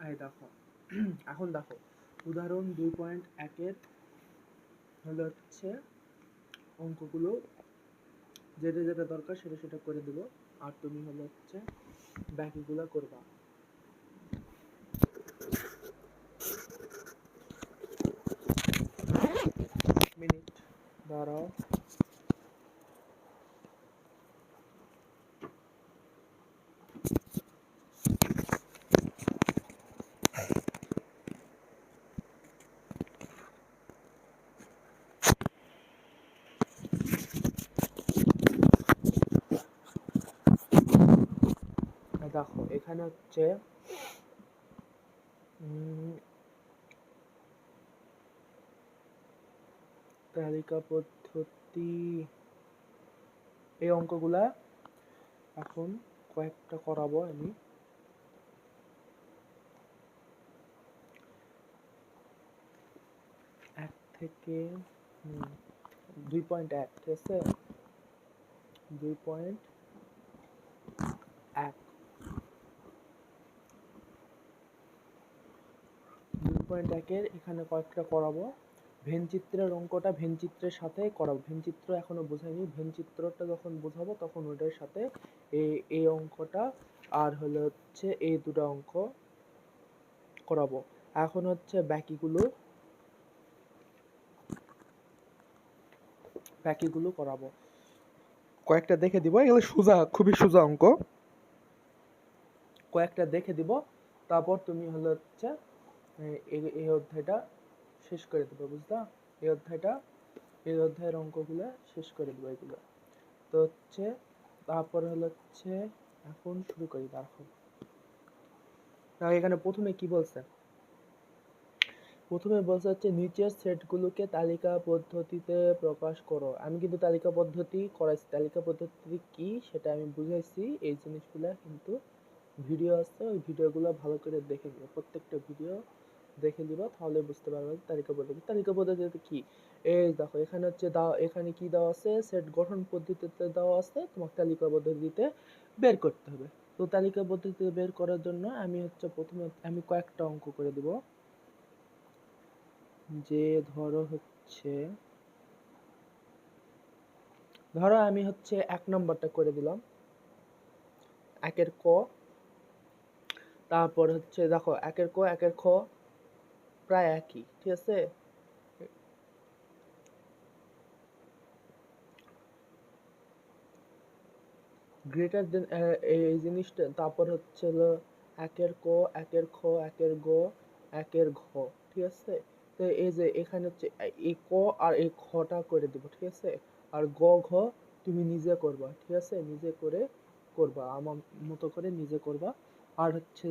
এই দেখো এখন দেখো উদাহরণ 2.1 হলো হচ্ছে অঙ্কগুলো যেটা যেটা দরকার সেটা সেটা করে দেবো, আর তুমি হলো হচ্ছে বাকিগুলো করবা। মিনিট দাঁড়াও। দেখো এখানে হচ্ছে তালিকা পদ্ধতি, এই অঙ্কগুলা এখন কয়েকটা করাবো আমি। এক থেকে 2.1, ঠিক আছে? 2.1 2.1 এখানে কয়েকটা করাবো। ভেনচিত্রের অঙ্কটা ভেনচিত্রের সাথে করাবো। ভেনচিত্র এখনো বোঝাইনি, ভেনচিত্রটা যখন বোঝাবো তখন ওটার সাথে এই অঙ্কটা আর হলো হচ্ছে এই দুটো অঙ্ক করাবো। এখন হচ্ছে বাকিগুলো করাবো। কয়েকটা দেখে দিব, এগুলো সোজা, খুবই সোজা অঙ্ক। কয়েকটা দেখে দিব, তারপর তুমি হলো হচ্ছে এই অধ্যায়টা শেষ করে দেবো, বুঝলা? এই অধ্যায়ের অঙ্কগুলো শেষ করে দেবো এগুলো। তো হচ্ছে তারপরে হলো হচ্ছে এখন শুরু করি। দেখো এখানে প্রথমে কি বলছে, প্রথমে বলছে হচ্ছে নিচের সেটগুলোকে তালিকা পদ্ধতিতে প্রকাশ করো। আমি কিন্তু তালিকা পদ্ধতি করাইছি, তালিকা পদ্ধতি কি সেটা আমি বুঝাইছি। এই জিনিসগুলা কিন্তু ভিডিও আছে, ওই ভিডিওগুলো ভালো করে দেখে নিও, প্রত্যেকটা ভিডিও দেখে নিবা, তাহলে বুঝতে পারবে তালিকা পদ্ধতি। তালিকা পদ্ধতিতে কি, এই দেখো এখানে হচ্ছে এখানে কি দেওয়া আছে, সেট গঠন পদ্ধতিতে দেওয়া আছে, তোমার তালিকা পদ্ধতিতে বের করতে হবে। তো তালিকা পদ্ধতিতে বের করার জন্য আমি হচ্ছে প্রথমে আমি কয়েকটা অঙ্ক করে দিব। যে ধরো আমি হচ্ছে 1 নম্বরটা করে দিলাম, 1-এর ক। তারপর হচ্ছে দেখো 1-এর ক 1-এর খ প্রায় একই, ঠিক আছে? গ্রেটার দেন এই জিনিসটা, তারপর হচ্ছে হলো 1-এর ক 1-এর খ 1-এর গ 1-এর ঘ, ঠিক আছে? তো এই যে এখানে হচ্ছে এই ক আর এই খটা করে দিব, ঠিক আছে? আর গ ঘ তুমি নিজে করবা, ঠিক আছে? নিজে করে করবা, আমার মতো করে নিজে করবা। আর হচ্ছে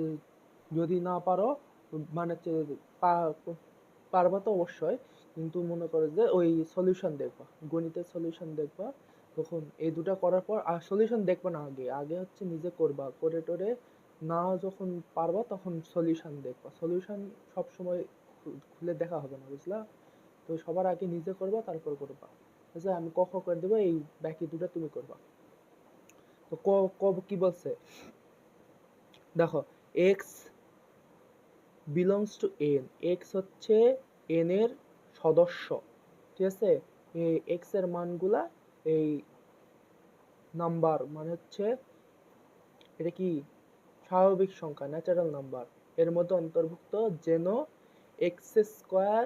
যদি না পারো, মানে হচ্ছে পারবা তো অবশ্যই, কিন্তু মনে করো যে ওই সলিউশন দেখবা, গণিতের সলিউশন দেখবা। তখন এই দুটা করার পর আর সলিউশন দেখবা না, আগে আগে হচ্ছে নিজে করবা, করে টোরে না যখন পারবা তখন সলিউশন দেখবা। সলিউশন সব সময় খুলে দেখা হবে না, বুঝলা? তো সবার আগে নিজে করবা, তারপর করবা। বুঝলা? আমি ক খ করে দেবো, এই বাকি দুটা তুমি করবা। তো ক ক কি বলছে দেখো, x belongs to n, x হচ্ছে n এর সদস্য, ঠিক আছে? এই x এর মানগুলা এই নাম্বার, মানে হচ্ছে এটা কি স্বাভাবিক সংখ্যা, ন্যাচারাল নাম্বার, এর মধ্যে অন্তর্ভুক্ত যেন এক্স স্কোয়ার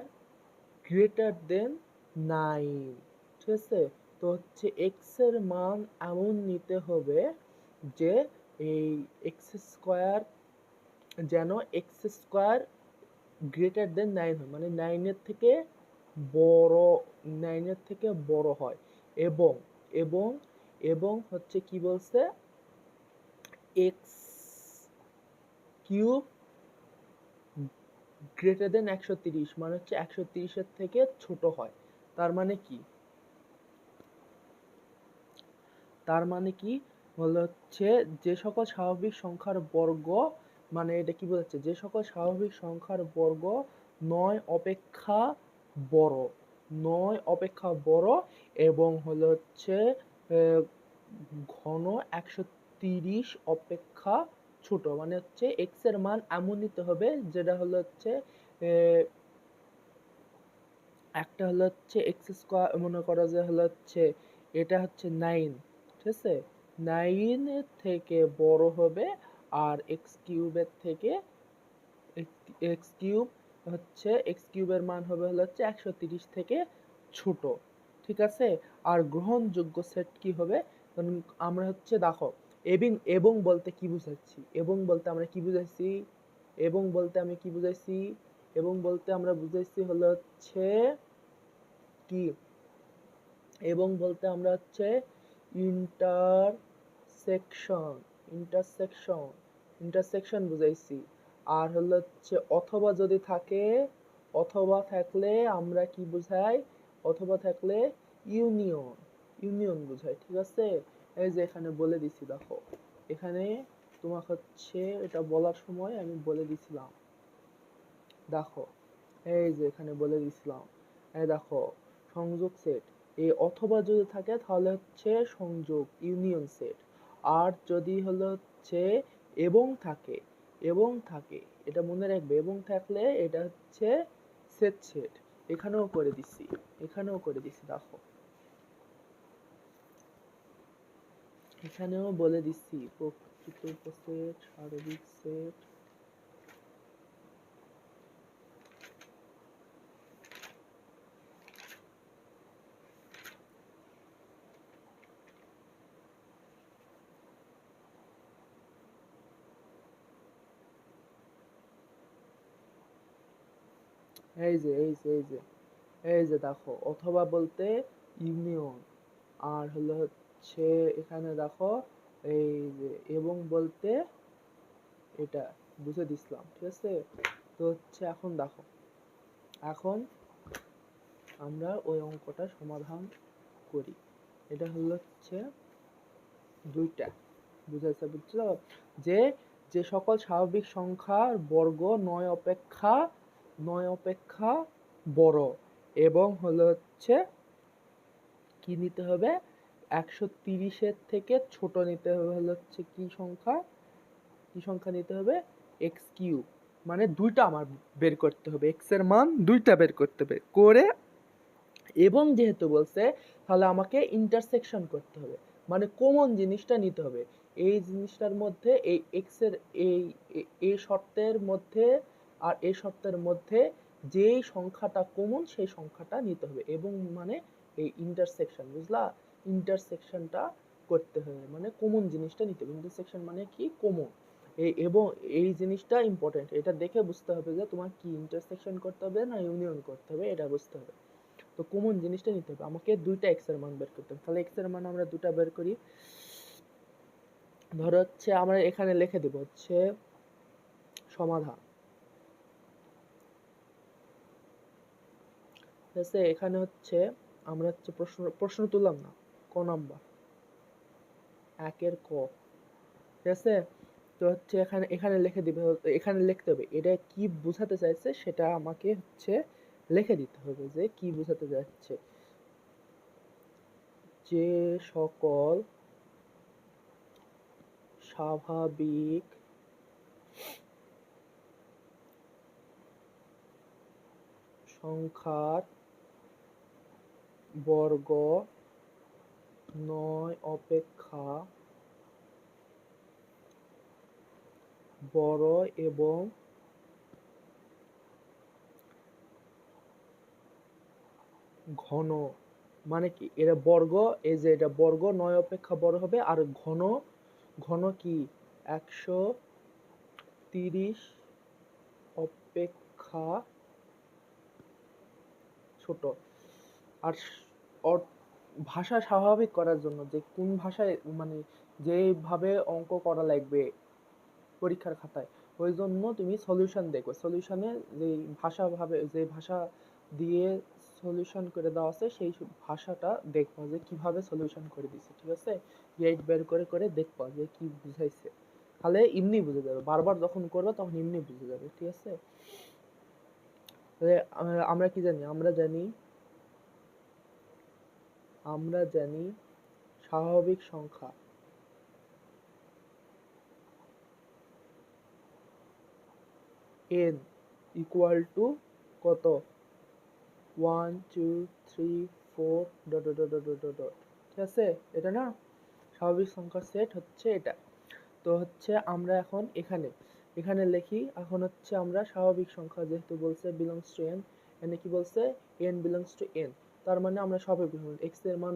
গ্রেটার দেন 9, ঠিক আছে? তো হচ্ছে এক্স এর মান এমন নিতে হবে যে এই এক্স স্কোয়ার যেন এক্স স্কোয়ার গ্রেটার দেন 9 হয়, মানে 9-এর থেকে বড়, 9-এর থেকে বড় হয়। এবং এবং এবং হচ্ছে কি বলছে, এক্স কিউব গ্রেটার দেন 130, মানে হচ্ছে 130-এর থেকে ছোট হয়। তার মানে কি, তার মানে কি হলো হচ্ছে যে সকল স্বাভাবিক সংখ্যার বর্গ, মানে এটা কি বোঝাচ্ছে, যে সকল স্বাভাবিক সংখ্যার বর্গ 9 অপেক্ষা বড়, 9 অপেক্ষা বড় এবং হলো হচ্ছে ঘন 130 অপেক্ষা ছোট, মানে হচ্ছে এক্স এর মান এমন নিতে হবে যেটা হলো হচ্ছে একটা হলো হচ্ছে এক্স স্কোয়ার, মনে করো যে হলো হচ্ছে এটা হচ্ছে 9, ঠিক আছে, 9 এর থেকে বড় হবে, আর এক্স কিউবের থেকে এক্স কিউব হচ্ছে এক্স কিউবের মান হবে হলো হচ্ছে 130 থেকে ছোট, ঠিক আছে। আর গ্রহণযোগ্য সেট কি হবে, আমরা হচ্ছে দেখো এবং বলতে কি বুঝাচ্ছি, এবং বলতে আমরা কি বুঝাইছি, এবং বলতে আমি কি বুঝাইছি, এবং বলতে আমরা বুঝাইছি হলো হচ্ছে কি, এবং বলতে আমরা হচ্ছে ইন্টারসেকশন ইন্টারসেকশন ইন্টারসেকশন বুঝাইছি। আর হলো হচ্ছে অথবা যদি থাকে, অথবা থাকলে আমরা কি বুঝাই, অথবা থাকলে ইউনিয়ন ইউনিয়ন বুঝাই, ঠিক আছে। এই যে এখানে বলে দিছি, দেখো এখানে তোমাকে হচ্ছে এটা বলার সময় আমি বলে দিছিলাম, দেখো এই যে এখানে বলে দিছিলাম, এই দেখো সংযোগ সেট, এই অথবা যদি থাকে তাহলে হচ্ছে সংযোগ ইউনিয়ন সেট, আর যদি হলো হচ্ছে এবং থাকে এটা মনে রাখবে, এবং থাকলে এটা হচ্ছে সেট। এখানেও করে দিছি, দেখো এখানেও বলে দিচ্ছি প্রকৃত উপসেট, সার্বিক সেট। এই যে দেখো অথবা বলতে ইউনিয়ন, আর হলো হচ্ছে এখানে দেখো এই যে এবং বলতে এটা বুঝে দিছিলাম, ঠিক আছে। তো হচ্ছে এখন দেখো, এখন আমরা ওই অঙ্কটা সমাধান করি। এটা হলো হচ্ছে দুইটা বুঝাইছে, বুঝছো, যে যে সকল স্বাভাবিক সংখ্যার বর্গ 9 অপেক্ষা বড়, এবং হলো হচ্ছে কি নিতে হবে, 130-এর থেকে ছোট নিতে হবে, হলো হচ্ছে কি সংখ্যা নিতে হবে, এক্স কিউব, মানে দুইটা আমার বের করতে হবে, এক্স এর মান দুইটা বের করতে হবে করে, এবং যেহেতু বলছে তাহলে আমাকে ইন্টারসেকশন করতে হবে, মানে কমন জিনিসটা নিতে হবে এই জিনিসটার মধ্যে, এই এক্স এর এই শর্তের মধ্যে আর এই শর্তের মধ্যে যেই সংখ্যাটা কমন সেই সংখ্যাটা নিতে হবে, এবং মানে এই ইন্টারসেকশন, বুঝলা, ইন্টারসেকশনটা করতে হবে, মানে কমন জিনিসটা নিতে হবে, ইন্টারসেকশন মানে কি, কমন। এবং এই জিনিসটা ইম্পর্টেন্ট, এটা দেখে বুঝতে হবে যে তোমার কি ইন্টারসেকশন করতে হবে না ইউনিয়ন করতে হবে, এটা বুঝতে হবে। তো কমন জিনিসটা নিতে হবে, আমাকে দুইটা এক্স এর মান বের করতে হবে, তাহলে এক্স এর মান আমরা দুটা বের করি। ধরো হচ্ছে আমরা এখানে লিখে দেব হচ্ছে সমাধান, ঠিক আছে। এখানে হচ্ছে আমরা হচ্ছে প্রশ্ন তুললাম না, ক নাম্বার, 1-এর ক, ঠিক আছে। তো হচ্ছে এখানে লিখে দিবে, এখানে লিখতে হবে এটা কি বোঝাতে চাইছে, সেটা আমাকে হচ্ছে লিখে দিতে হবে যে কি বোঝাতে যাচ্ছে, যে সকল স্বাভাবিক সংখ্যার বর্গ 9 অপেক্ষা বড় এবং ঘন, মানে কি এটা বর্গ, এই যে এটা বর্গ 9 অপেক্ষা বড় হবে, আর ঘন, ঘন কি 130 অপেক্ষা ছোট। আর ভাষা স্বাভাবিক করার জন্য যে কোন ভাষায়, মানে যেভাবে অঙ্ক করা লাগবে পরীক্ষার খাতায়, ওই জন্য তুমি সলিউশন দেখবে, সলিউশনে যে ভাষা দিয়ে সলিউশন করে দেওয়া আছে সেই ভাষাটা দেখবা যে কিভাবে সলিউশন করে দিছে, ঠিক আছে। গেট বের করে করে দেখবা যে কি বুঝাইছে, তাহলে এমনি বুঝে যাবে, বারবার যখন করবে তখন এমনি বুঝে যাবে, ঠিক আছে। আমরা কি জানি, আমরা জানি স্বাভাবিক সংখ্যা n ইকুয়াল টু কত 1 2 3 4 dot dot dot dot dot dot, ঠিক আছে? এটা না স্বাভাবিক সংখ্যার সেট হচ্ছে এটা। তো হচ্ছে আমরা এখন এখানে লিখি। এখন হচ্ছে আমরা স্বাভাবিক সংখ্যা যেহেতু বলছে বিলংস টু n, এনে কি বলছে n বিলংস টু n, তার মানে আমরা স্বাভাবিক x এর মান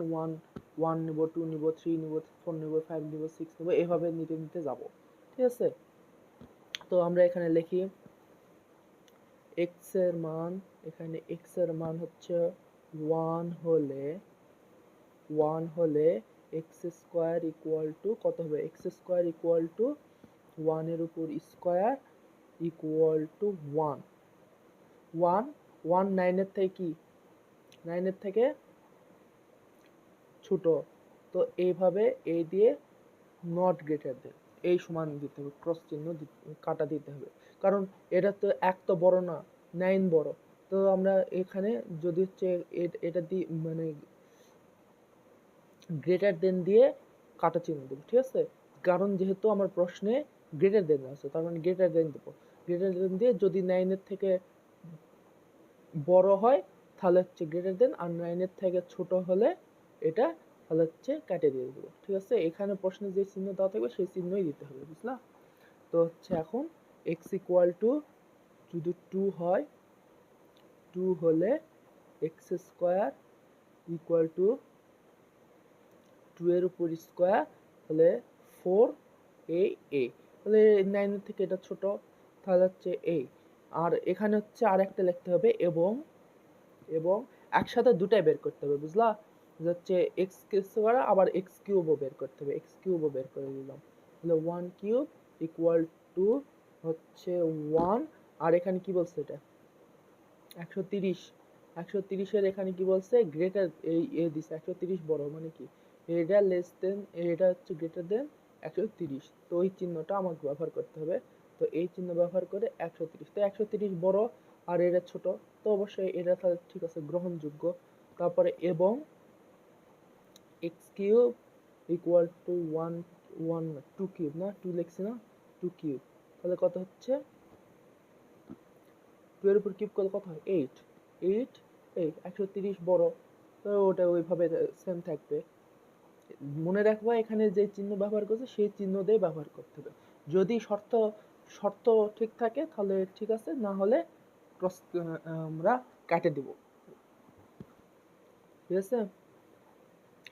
1 নিব, 2 নিব, 3 নিব, 4 নিব, 5 নিব, 6 নিব, এভাবে নিতে নিতে যাব, ঠিক আছে? তো আমরা এখানে লিখি x এর মান, এখানে x এর মান হচ্ছে 1 হলে x স্কয়ার ইকুয়াল টু কত হবে? x স্কয়ার ইকুয়াল টু 1 এর উপর স্কয়ার ইকুয়াল টু 1 1 1 9 এর থেকে কি 9 এর থেকে ছোট। তো এইভাবে এই দিয়ে নট গ্রেটার দেন এই সমান দিতে হবে, ক্রস চিহ্ন কাটা দিতে হবে, কারণ এটা তো এক তো বড় না, 9 বড়। তো আমরা এখানে যদি হচ্ছে এটা দিয়ে মানে গ্রেটার দেন দিয়ে কাটা চিহ্ন দেবো, ঠিক আছে? কারণ যেহেতু আমার প্রশ্নে গ্রেটার দেন আছে, তার মানে গ্রেটার দেন দেবো। গ্রেটার দেন দিয়ে যদি 9 এর থেকে বড় হয় তাহলে হচ্ছে গ্রেটার দেন, আর 9 এর থেকে ছোট হলে এটা তাহলে হচ্ছে কেটে দিয়ে দেবো, ঠিক আছে? এখানে প্রশ্নে যে চিহ্ন দেওয়া থাকবে সেই চিহ্নই দিতে হবে, বুঝলা? তো হচ্ছে এখন x ইকুয়াল টু যদি 2 হয়, 2 হলে x স্কয়ার ইকুয়াল টু 2 এর উপর স্কয়ার হলে 4 a তাহলে 9 এর থেকে এটা ছোট, তাহলে হচ্ছে a। আর এখানে হচ্ছে আরেকটা লিখতে হবে এবং একসাথে দুটাই বের করতে হবে, বুঝলা? হচ্ছে x স্কয়ার আবার x কিউবও বের করতে হবে, x কিউবও বের করে দিলাম, তাহলে 1 কিউব ইকুয়াল টু হচ্ছে 1। আর এখানে কি বলছে এটা 130, 130 এর এখানে কি বলছে গ্রেটার এ দিছে 130 বড়, মানে কি এটা লেস দেন, এটা হচ্ছে গ্রেটার দেন 130, তো ওই চিহ্নটা আমাকে ব্যবহার করতে হবে। তো এই চিহ্ন ব্যবহার করে 130, তো 130 বড় আর এটা ছোট, তো অবশ্যই এটা তাহলে ঠিক আছে গ্রহণযোগ্য। তারপরে এবং x cube equal to 2 cube না 2 লিখছি না 2 কিউব, তাহলে কত হচ্ছে 2 এর উপর কিউব করলে কত হয় 8 এই 130 বড়, তো ওটা ওইভাবে সেম থাকবে। মনে রাখবা এখানে যে চিহ্ন ব্যবহার করছে সেই চিহ্ন দিয়ে ব্যবহার করতে হবে। যদি শর্ত ঠিক থাকে তাহলে ঠিক আছে, না হলে ক্রস আমরা কেটে দিব, ঠিক আছে?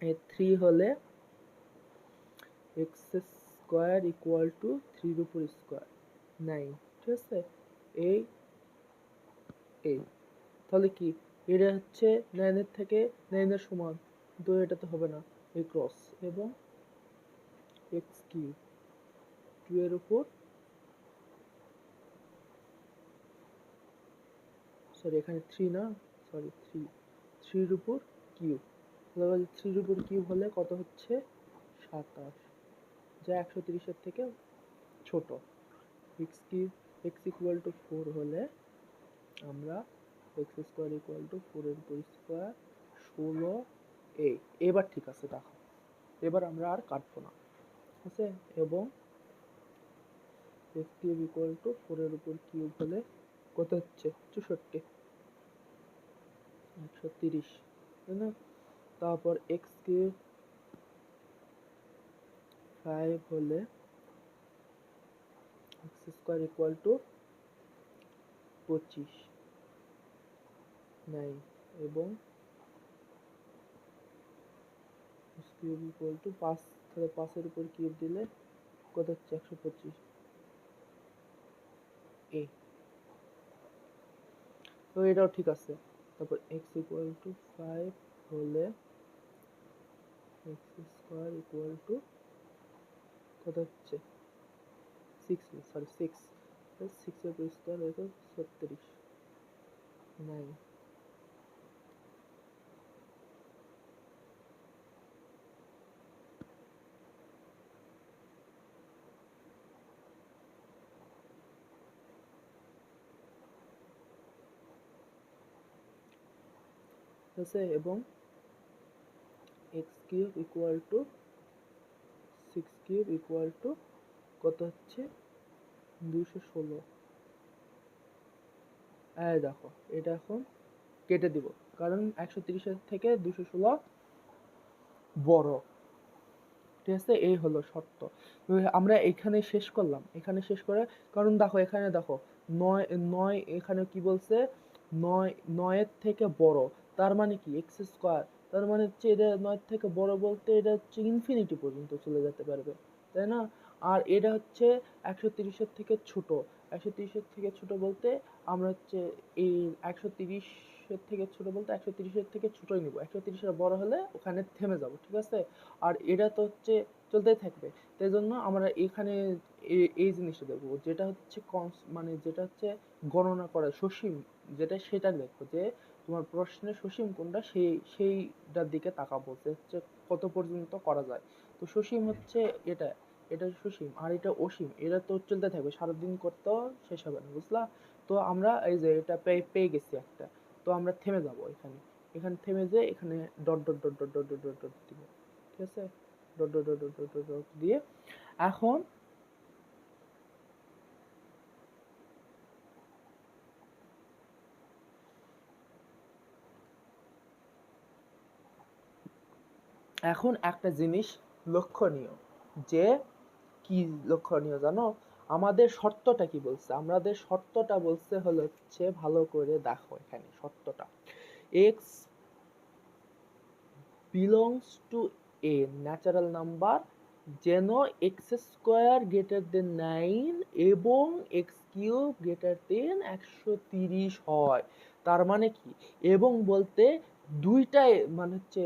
এই 3 হলে x স্কয়ার ইকুয়াল টু 3 এর উপর স্কয়ার 9, ঠিক আছে? এই তাহলে কি এটা হচ্ছে 9 এর থেকে 9 এর সমান, তো এটা তো হবে না, এই ক্রস এবং x কিউব 2 এর উপর সরি এখানে 3 না সরি 3 এর উপর কিউব, তাহলে 3 এর উপর কিউব হলে কত হচ্ছে 27, যা 130 এর থেকে ছোট। x cube x equal to 4 হলে আমরা x স্কয়ার ইকুয়াল টু 4 এর উপর স্কয়ার 16 এবার ঠিক আছে, দেখো এবার আমরা আর কাটবো না, ঠিক আছে? এবং x কিউব ইকুয়াল টু 4 এর উপর কিউব হলে কত হচ্ছে 64 130, তাই না? তারপর x কিউব 5 হলে x স্কয়ার ইকুয়াল টু 25 9 এবং x কিউব ইকুয়াল টু 5, তাহলে 5 এর উপর কিউব দিলে কত হচ্ছে 125 তো এটাও ঠিক আছে। তারপর x ইকুয়াল টু 5 হলে x স্কয়ার ইকুয়াল টু কত হচ্ছে 6 সরি 6 এর উপর স্কয়ার হয়ে গেল 36 9 আছে। এবং x cube equal to 6 cube equal to কত হচ্ছে 216, এই দেখো এটা এখন কেটে দিব, কারণ 130 থেকে 216 বড়। ঠিক আছে, এই হলো শর্ত। আমরা এখানে শেষ করলাম, এখানে শেষ করে, কারণ দেখো এখানে দেখো 9 9 এখানে কি বলছে, 9 থেকে বড়, তার মানে কি এক্স স্কোয়ার, তার মানে হচ্ছে এটা 9 থেকে বড় বলতে এটা হচ্ছে ইনফিনিটি পর্যন্ত চলে যেতে পারবে, তাই না? আর এটা হচ্ছে 130 থেকে ছোট, 130 থেকে ছোট বলতে আমরা হচ্ছে এই 130 থেকে ছোট বলতে 130 থেকে ছোটই নিব, 130 বড় হলে ওখানে থেমে যাব। ঠিক আছে, আর এটা তো হচ্ছে চলতেই থাকবে, তাই জন্য আমরা এখানে এই জিনিসটা দেখবো, যেটা হচ্ছে মানে যেটা হচ্ছে গণনা করা সসীম, যেটা সেটা দেখবো যে তোমার প্রশ্নের সসীম কোনটা, সেইটার দিকে তাকাবো, যে হচ্ছে কত পর্যন্ত করা যায়। তো সসীম হচ্ছে এটা, এটা সসীম, আর এটা অসীম, এটা তো চলতে থাকবে, সারাদিন করতেও শেষ হবে না, বুঝলা? তো আমরা এই যে এটা পেয়ে গেছি একটা, তো আমরা থেমে যাব এখানে, এখানে থেমে যে এখানে dot dot dot dot dot dot dot dot দিব। ঠিক আছে, dot dot dot dot dot dot দিয়ে এখন এখন একটা জিনিস লক্ষণীয়, যে কি লক্ষণীয় জানো? আমাদের শর্তটা কি বলছে, আমাদের শর্তটা বলছে হচ্ছে, ভালো করে দেখো এখানে শর্তটা, x belongs to a natural number যেন এক্স স্কোয়ার গ্রেটার দেন 9 এবং এক্স কিউব গ্রেটার দেন 130 হয়। তার মানে কি, এবং বলতে দুইটাই মানে হচ্ছে,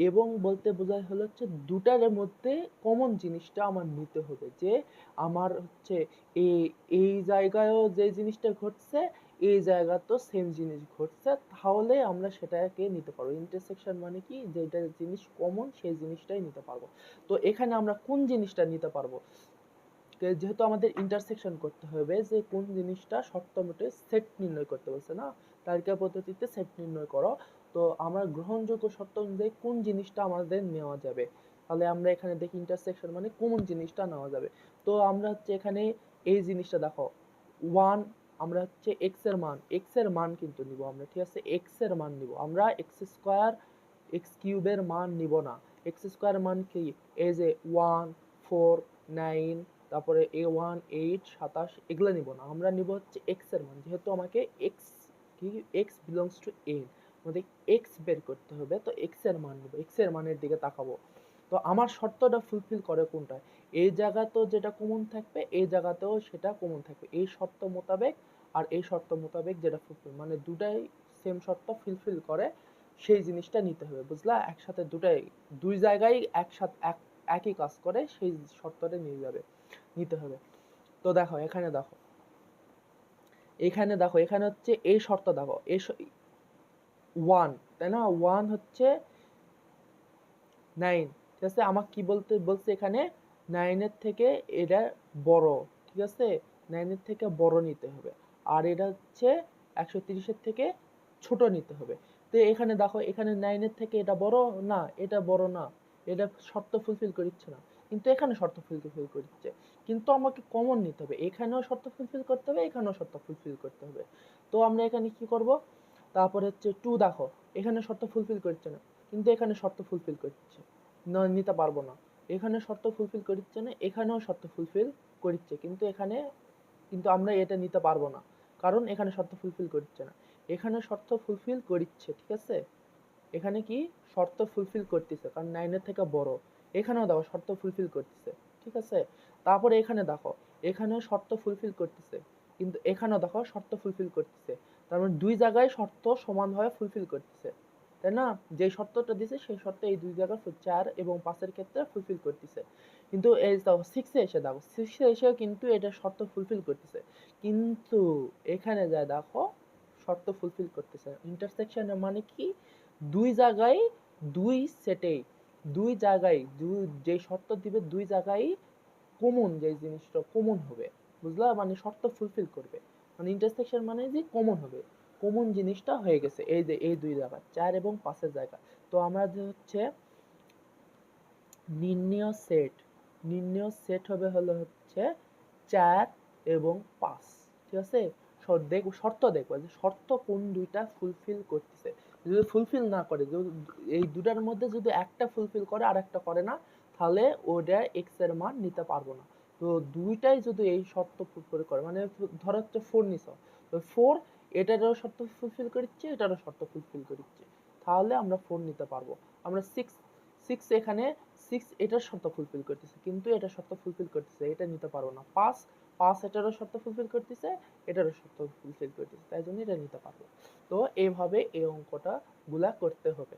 এবং বলতে বোঝায় হলো হচ্ছে দুটার মধ্যে কমন জিনিসটা আমার নিতে হবে, যে আমার হচ্ছে এই এই জায়গায়ও যে জিনিসটা ঘটছে, এই জায়গাতেও সেম জিনিস ঘটছে, তাহলে আমরা সেটাকে নিতে পারবো। ইন্টারসেকশন মানে কি, যেটা জিনিস কমন সেই জিনিসটাই নিতে পারবো। তো এখানে আমরা কোন জিনিসটা নিতে পারবো, যেহেতু আমাদের ইন্টারসেকশন করতে হবে, যে কোন জিনিসটা শর্ত মতে সেট নির্ণয় করতে বলছে না, তালিকা পদ্ধতিতে সেট নির্ণয় করো, তো আমরা গ্রহণযোগ্য শর্ত অনুযায়ী কোন জিনিসটা আমাদের নেওয়া যাবে, তাহলে আমরা এখানে দেখি ইন্টারসেকশন মানে কোন জিনিসটা নেওয়া যাবে। তো আমরা হচ্ছে এখানে এই জিনিসটা দেখো, 1 আমরা হচ্ছে এক্স এর মান কিন্তু নিব আমরা, ঠিক আছে, এক্স এর মান নিব আমরা, এক্স স্কোয়ার এক্স কিউবের মান নিব না। এক্স স্কোয়ার মান কি, এই যে 1 4 9, তারপরে a1 8 27 এগুলো নিব না, আমরা নিব হচ্ছে এক্স এর মান, যেহেতু আমাকে এক্স কি, এক্স বিলংস টু এ, আমাদের এক্স বের করতে হবে, তো এক্স এর মান নিব, এক্স এর মানের দিকে তাকাবো। তো আমার শর্তটা ফুলফিল করে কোনটায়, এই জায়গাতেও যেটা কমন থাকবে এই জায়গাতেও সেটা কমন থাকবে, এই শর্ত মোতাবেক আর এই শর্ত মোতাবেক যেটা ফুলফিল, মানে দুটাই সেম শর্ত ফুলফিল করে, সেই জিনিসটা নিতে হবে, বুঝলা? একসাথে দুটাই, দুই জায়গায় একসাথে একই কাজ করে, সেই শর্তটা নিতে হবে। তো দেখো এখানে দেখো, এখানে হচ্ছে এই শর্ত দেখো, এই 1, তাই না, 1 হচ্ছে 9, ঠিক আছে, আমাকে কি বলছে এখানে, 9 এর থেকে এটা বড়, ঠিক আছে, 9 এর থেকে বড় নিতে হবে, আর এটা হচ্ছে 130 এর থেকে ছোট নিতে হবে। তো এখানে দেখো, এখানে 9 এর থেকে এটা বড় না, এটা বড় না, এটা শর্ত ফুলফিল করছে না, কিন্তু এখানে শর্ত ফুলফিল করছে, কিন্তু আমাকে কমন নিতে হবে, এখানেও শর্ত ফুলফিল করতে হবে, এখানেও শর্ত ফুলফিল করতে হবে। তো আমরা এখানে কি করব, তারপরে হচ্ছে 2 দেখো, এখানে শর্ত ফুলফিল করছে না, কিন্তু এখানে শর্ত ফুলফিল করছে, নিতে পারবো না, এখানে শর্ত ফুলফিল করছে না, এখানেও শর্ত ফুলফিল করছে, কিন্তু এখানে, কিন্তু আমরা এটা নিতে পারবো না, কারণ এখানে শর্ত ফুলফিল করছে না, এখানে শর্ত ফুলফিল করছে, ঠিক আছে, এখানে কি শর্ত ফুলফিল করতেছে, কারণ 9 এর থেকে বড়, এখানেও দেখো শর্ত ফুলফিল করতেছে, ঠিক আছে, তারপরে এখানে দেখো, এখানেও শর্ত ফুলফিল করতেছে, কিন্তু এখানেও দেখো শর্ত ফুলফিল করতেছে, তার মানে দুই জায়গায় শর্ত সমানভাবে ফুলফিল করতেছে, তাই না? যে শর্তটা দিছে সেই শর্ত এই দুই জায়গায় 4 এবং 5 এর ক্ষেত্রে ফুলফিল করতেছে, কিন্তু এই দেখো 6 এ এসে দেখো, 6 এ এসেও কিন্তু এটা শর্ত ফুলফিল করতেছে, কিন্তু এখানে যায় দেখো শর্ত ফুলফিল করতেছে। ইন্টারসেকশনের মানে কি, দুই জায়গায়, দুই সেটে, দুই জায়গায় যে শর্ত দিবে দুই জায়গায় কমন, যে জিনিসটা কমন হবে, বুঝলা, মানে শর্ত ফুলফিল করবে, মানে ইন্টারসেকশন মানে যে কমন হবে, কমন জিনিসটা হয়ে গেছে এই যে এই দুই জায়গা 4 এবং 5 এর জায়গা। তো আমরা যে হচ্ছে নির্ণয় সেট হবে হলো হচ্ছে 4 এবং 5, ঠিক আছে, শর্ত দেখবো যে শর্ত কোন দুইটা ফুলফিল করতেছে। যদি ফুলফিল না করে, এই দুটার মধ্যে যদি একটা ফুলফিল করে আর একটা করে না, তাহলে ওটা এক্স এর মান নিতে পারবো না। তো দুইটাই যদি এই শর্ত ফুলফিল করে, মানে ধরো হচ্ছে 4 নিছ, তো 4 এটারও শর্ত ফুলফিল করছে, এটারও শর্ত ফুলফিল করছে, তাহলে আমরা 4 নিতে পারবো। আমরা 6 এখানে 6 এটার শর্ত ফুলফিল করতেছে, কিন্তু এটা শর্ত ফুলফিল করতেছে, এটা নিতে পারবো না। 5 এটারও শর্ত ফুলফিল করতেছে, এটারও শর্ত ফুলফিল করতেছে, তাই জন্য এটা নিতে পারবো। তো এইভাবে এই অঙ্কটা গুলা করতে হবে।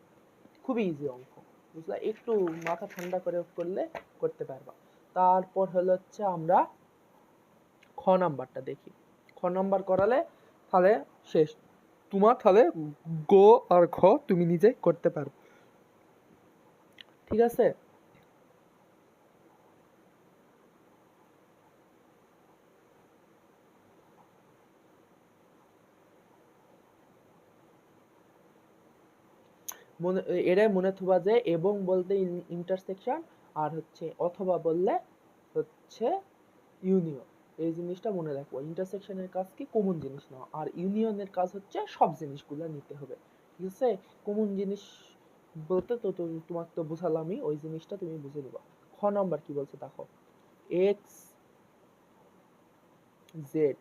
খুবই ইজি অঙ্ক, বুঝলা? একটু মাথা ঠান্ডা করে করলে করতে পারবা। তারপর হচ্ছে আমরা খ নাম্বারটা দেখি। খ নাম্বার করালে তাহলে শেষ, তোমার তাহলে গ আর খ তুমি নিজে করতে পারো, ঠিক আছে? এটাই মনে থুবা যে এবং বলতে ইন্টারসেকশন, আর হচ্ছে অথবা বললে হচ্ছে ইউনিয়ন। এই জিনিসটা মনে রাখবো, ইন্টারসেকশনের কাজ কি? কমন জিনিস নাও, আর ইউনিয়নের কাজ হচ্ছে সব জিনিসগুলো নিতে হবে, ঠিক আছে? কমন জিনিস বলতে তো তোমাকে তো বুঝালামই, ওই জিনিসটা তুমি বুঝে নিবা। খ নাম্বার কি বলছে দেখো, এক্স জেড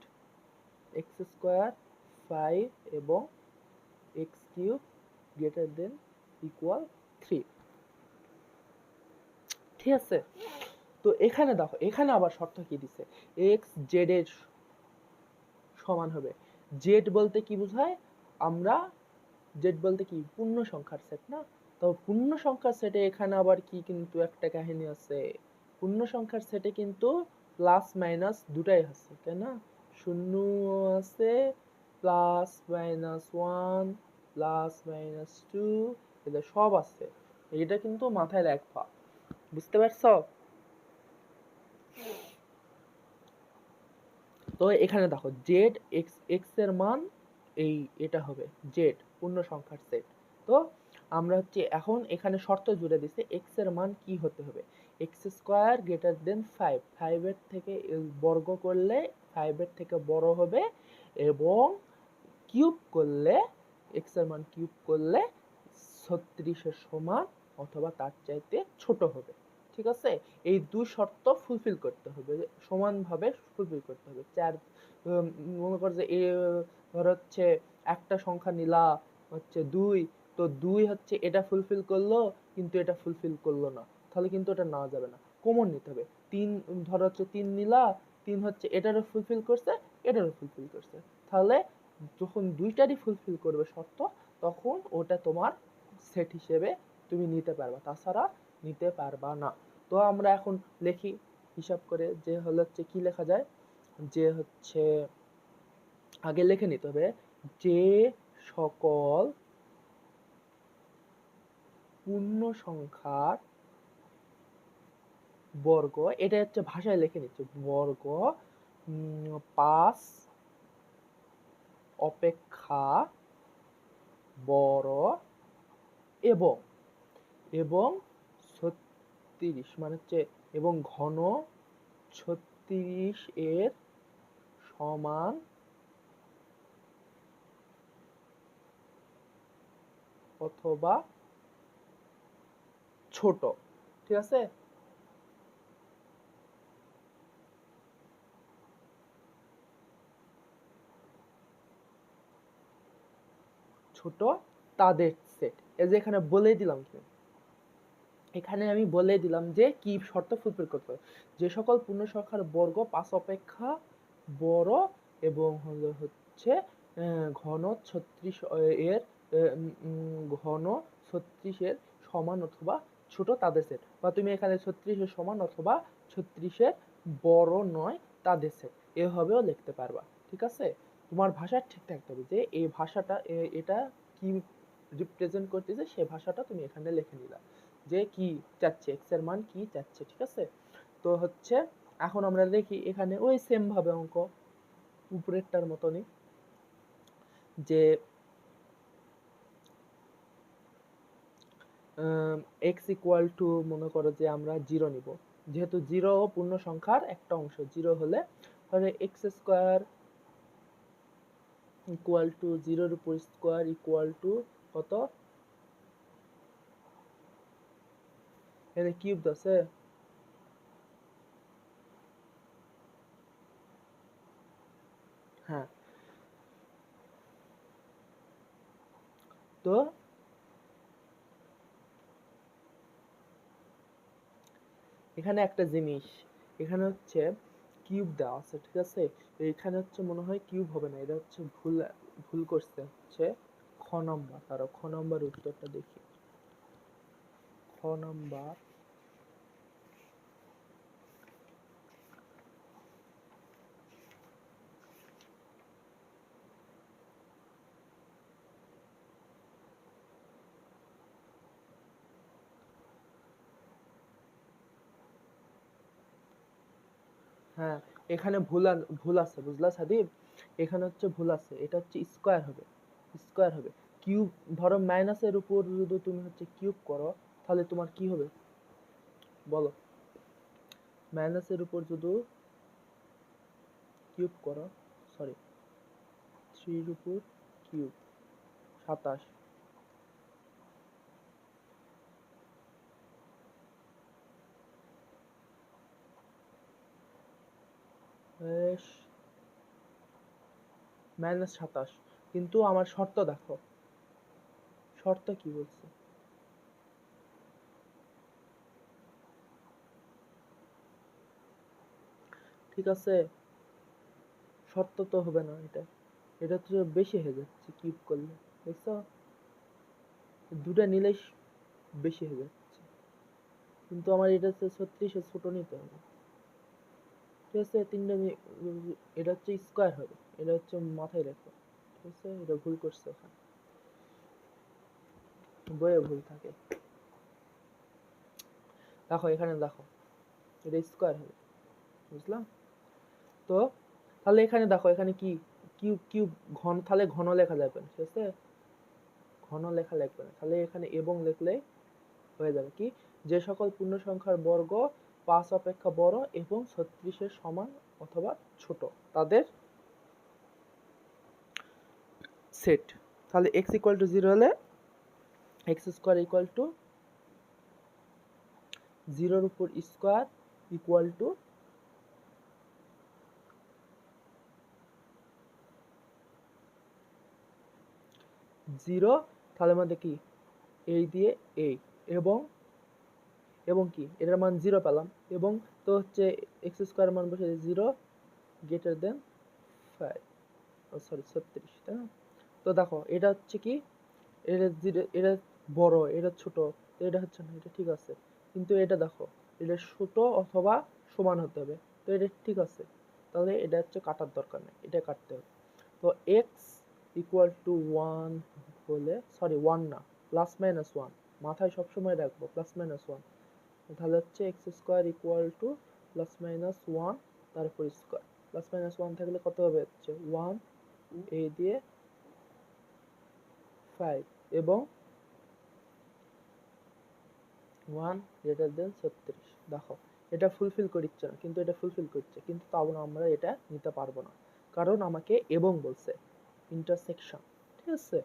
এক্স স্কোয়ার 5 এবং x cube greater than equal 3, ঠিক আছে? তো এখানে দেখো, এখানে আবার শর্ত কি দিছে, এক্স জেড এর সমান হবে। জেড বলতে কি বোঝায়? আমরা জেড বলতে কি? পূর্ণ সংখ্যার সেট না? তো পূর্ণ সংখ্যার সেটে এখানে আবার কি কিন্তু একটা কাহিনী আছে, পূর্ণ সংখ্যার সেটে কিন্তু প্লাস মাইনাস দুটাই আছে, তাই না? শূন্য আছে, প্লাস মাইনাস 1, প্লাস মাইনাস 2, এটা সব আছে। এটা কিন্তু মাথায় রাখবা, বুঝতে পারছো? তো এখানে দেখো জেড এক্স, এক্স এর মান এই এটা হবে জেড পূর্ণ সংখ্যার সেট। তো আমরা হচ্ছে এখন এখানে শর্ত জুড়ে দিছে এক্স এর মান কি হতে হবে, এক্স স্কোয়ার গ্রেটার দেন 5, 5 এর থেকে বর্গ করলে 5 এর থেকে বড় হবে, এবং কিউব করলে এক্স এর মান কিউব করলে 36 এর সমান অথবা তার চাইতে ছোট হবে, ঠিক আছে? এই দুই শর্ত ফুলফিল করতে হবে, সমানভাবে ফুলফিল করতে হবে। চার মনে কর যে ধর হচ্ছে একটা সংখ্যা নিলা হচ্ছে 2, তো 2 হচ্ছে এটা ফুলফিল করলো কিন্তু এটা ফুলফিল করলো না, তাহলে কিন্তু এটা নেওয়া যাবে না, কমন নিতে হবে। 3 ধর হচ্ছে 3 নিলা, 3 হচ্ছে এটারও ফুলফিল করছে, এটারও ফুলফিল করছে, তাহলে যখন দুইটারই ফুলফিল করবে শর্ত, তখন ওটা তোমার সেট হিসেবে তুমি নিতে পারবা, তাছাড়া নিতে পারবা না। তো আমরা এখন লিখি হিসাব করে, যে হচ্ছে কি লেখা যায়, যে হচ্ছে আগে লিখে নিতে হবে যে সকল পূর্ণ সংখ্যার বর্গ, এটা হচ্ছে ভাষায় লিখে নিচ্ছে, বর্গ 5 অপেক্ষা বড় এবং এবং 36 মানে হচ্ছে এবং ঘন 36 এর সমান অথবা ছোট, ঠিক আছে? ছোট তাদের সেট। এই যে এখানে বলে দিলাম কি, এখানে আমি বলে দিলাম যে কি শর্ত ফুলফিল করতে হবে, যে সকল পূর্ণ সংখ্যার বর্গ 5 অপেক্ষা বড় এবং হচ্ছে ঘন 36 এর ঘন 36 এর সমান অথবা ছোট তাদের সেট, বা তুমি এখানে 36 এর সমান অথবা 36 এর বড় নয় তাদের সেট, এভাবেও লিখতে পারবা, ঠিক আছে? তোমার ভাষা ঠিক থাকতে হবে, যে এই ভাষাটা এটা কি রিপ্রেজেন্ট করতেছে, সেই ভাষাটা তুমি এখানে লিখে নিলা, যে কি চাচ্ছে, এক্স এর মান কি চাচ্ছে, ঠিক আছে? তো হচ্ছে এখন আমরা দেখি এখানে ওই সেম ভাবে অঙ্ক উপরেরটার মতনই, যে এক্স ইকুয়াল টু মনে করো যে আমরা 0 নিব, যেহেতু 0 পূর্ণ সংখ্যার একটা অংশ, 0 হলে তাহলে এক্স স্কোয়ার ইকুয়াল টু 0 এর উপর স্কোয়ার ইকুয়াল টু কত, এখানে কিউব আছে, হ্যাঁ। তো এখানে একটা জিনিস, এখানে হচ্ছে কিউব দেওয়া আছে, ঠিক আছে। এখানে হচ্ছে মনে হয় কিউব হবে না, এটা হচ্ছে ভুল, ভুল করছে হচ্ছে খ নম্বর। তারা খ নম্বর উত্তরটা দেখি, খ নম্বর। হ্যাঁ, এখানে ভুল আছে, বুঝলা সাদীপ, এখানে হচ্ছে ভুল আছে, এটা হচ্ছে স্কোয়ার হবে, স্কোয়ার হবে। কিউব, ধরো মাইনাসের উপর যদি তুমি হচ্ছে কিউব করো, তাহলে তোমার কি হবে বলো? মাইনাসের উপর যদি কিউব করো, সরি, 3 এর উপর কিউব 27, -27। কিন্তু আমার শর্ত দেখো, শর্ত কি বলছে, ঠিক আছে, শর্ত তো হবে না এটা, এটা তো বেশি হয়ে যাচ্ছে কিউব করলে, দেখছো, দুটা নিলেই বেশি হয়ে যাচ্ছে। কিন্তু আমার এটা হচ্ছে 36 ছোট নিতে হবে, ঠিক আছে। এটা হচ্ছে স্কোয়ার হবে, এটা হচ্ছে মাথায় রাখো, ঠিক আছে। এটা ভুল করছে ওখানে, বইয়ে ভুল থাকে। দেখো এখানে দেখো, এটা স্কোয়ার হবে, বুঝলাম। তো তাহলে এখানে দেখো, এখানে কি কিউব, কিউব ঘন, তাহলে ঘন লেখা যাবে না, ঠিক আছে, ঘন লেখা লাগবে না, তাহলে এখানে এবং লিখলেই হয়ে যাবে। কি, যে সকল পূর্ণ সংখ্যার বর্গ 5 অপেক্ষা বড় এবং 36 এর সমান অথবা ছোট, তাদের সেট। তাহলে x ইকুয়াল টু 0 হলে এক্স স্কোয়ার ইকুয়াল টু 0 উপর স্কোয়ার ইকুয়াল টু 0, তাহলে মধ্যে কি এই দিয়ে এই, এবং এবং কি এটার মান 0 পেলাম, এবং তো হচ্ছে এক্স স্কোয়ার মান বসে 0 গ্রেটার দেন 5, ও সরি 36, তাই না। তো দেখো এটা হচ্ছে কি, এটা এটা বড়, এটা ছোট, তো এটা হচ্ছে না, এটা ঠিক আছে। কিন্তু এটা দেখো, এটা ছোট অথবা সমান হতে হবে, তো এটা ঠিক আছে, তাহলে এটা হচ্ছে কাটার দরকার নেই, এটা কাটতে হবে। তো এক্স ইকুয়াল টু 1 হলে, সরি 1 না, প্লাস মাইনাস 1, মাথায় সবসময় রাখবো প্লাস মাইনাস 1। তাহলে হচ্ছে x square equal to plus minus 1 তারপর স্কোয়ার, প্লাস মাইনাস 1 থাকলে কত হবে হচ্ছে 1 এই দিয়ে 5, এবং 1 গ্রেটার দেন 36। দেখো এটা ফুলফিল করছে না, কিন্তু এটা ফুলফিল করছে, কিন্তু তাও আমরা এটা নিতে পারবো না, কারণ আমাকে এবং বলছে, ইন্টারসেকশন, ঠিক আছে।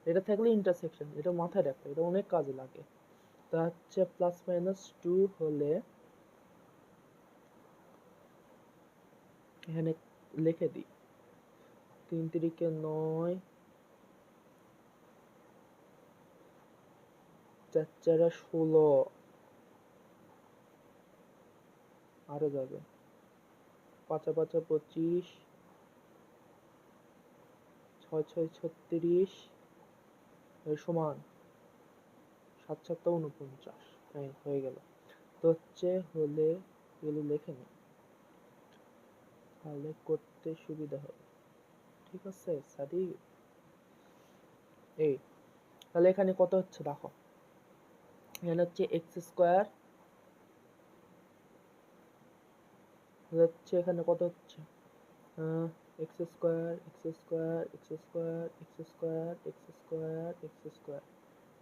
এটা থাকলে ইন্টারসেকশন, এটা মাথায় রাখো, এটা অনেক কাজে লাগে। তা হচ্ছে প্লাস মাইনাস 2 হলে এখানে লিখে দিই, 3 তিরিকে 9, 4 চারে 16, আরো যাবে, 5 5 25, 6 6 36 এর সমান 7 7 49, হ্যাঁ হয়ে গেল। তো হচ্ছে হলে এগুলো লিখে নিই, তাহলে করতে সুবিধা হবে, ঠিক আছে সাদি। এই তাহলে এখানে কত হচ্ছে দেখো, এখানে হচ্ছে এক্স স্কোয়ার, হচ্ছে এখানে কত হচ্ছে, x square x square x square x square x square x square,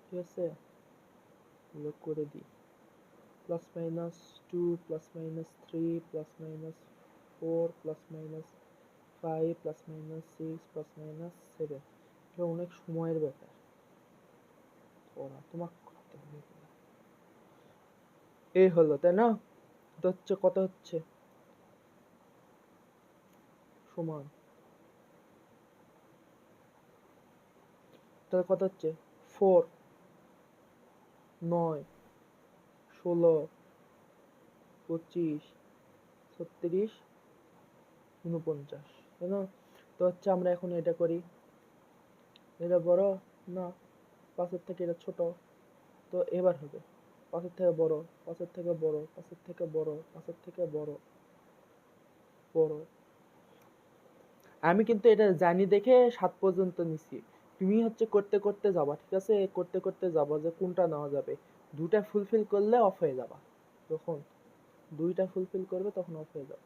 ঠিক আছে, যোগ করে দিই, plus minus 2 plus minus 3 plus minus 4 plus minus 5 plus minus 6 plus minus 7, এটা অনেক সময়ের ব্যাপার। তোমার করতে হবে এই হলো, তাই না? তো হচ্ছে কত হচ্ছে সমান, তাহলে কত হচ্ছে 4 9 16 25 36 49, তাই না? তো হচ্ছে আমরা এখন এটা করি, এটা বড় না 5-এর থেকে এটা ছোট, তো এবার হবে 5-এর থেকে বড়, 5-এর থেকে বড়, 5-এর থেকে বড়, 5-এর থেকে বড় বড়। আমি কিন্তু এটা জানি দেখে 7 পর্যন্ত নিছি, তুমি হচ্ছে করতে করতে যাবা, ঠিক আছে? করতে করতে যাবা যে কোনটা নেওয়া যাবে, দুটা ফুলফিল করলে অফ হয়ে যাবা, যখন দুইটা ফুলফিল করবে তখন অফ হয়ে যাবে।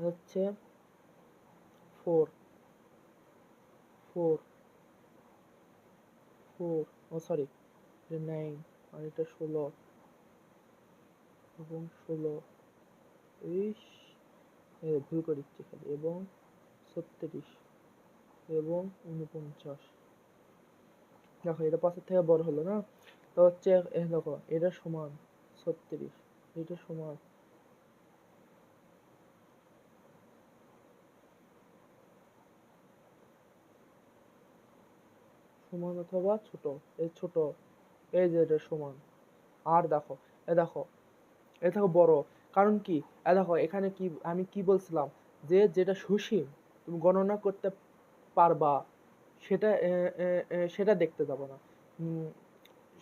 হচ্ছে 4 4 4, ও সরি, এটা 9 আর এটা 16 এবং 16, ইস ভুল করে দিচ্ছি খালি, এবং 36 এবং 49। দেখো এটা 5-এর থেকে বড় হলো না, তো হচ্ছে দেখো এটা সমান 36, এটা সমান সমান অথবা ছোট, এই ছোট, এই যে এটা সমান। আর দেখো দেখো এ থেকে বড়, কারণ কি দেখো এখানে কি আমি কি বলছিলাম, যে যেটা সসীম তুমি গণনা করতে পারবা সেটা সেটা দেখতে যাবো না,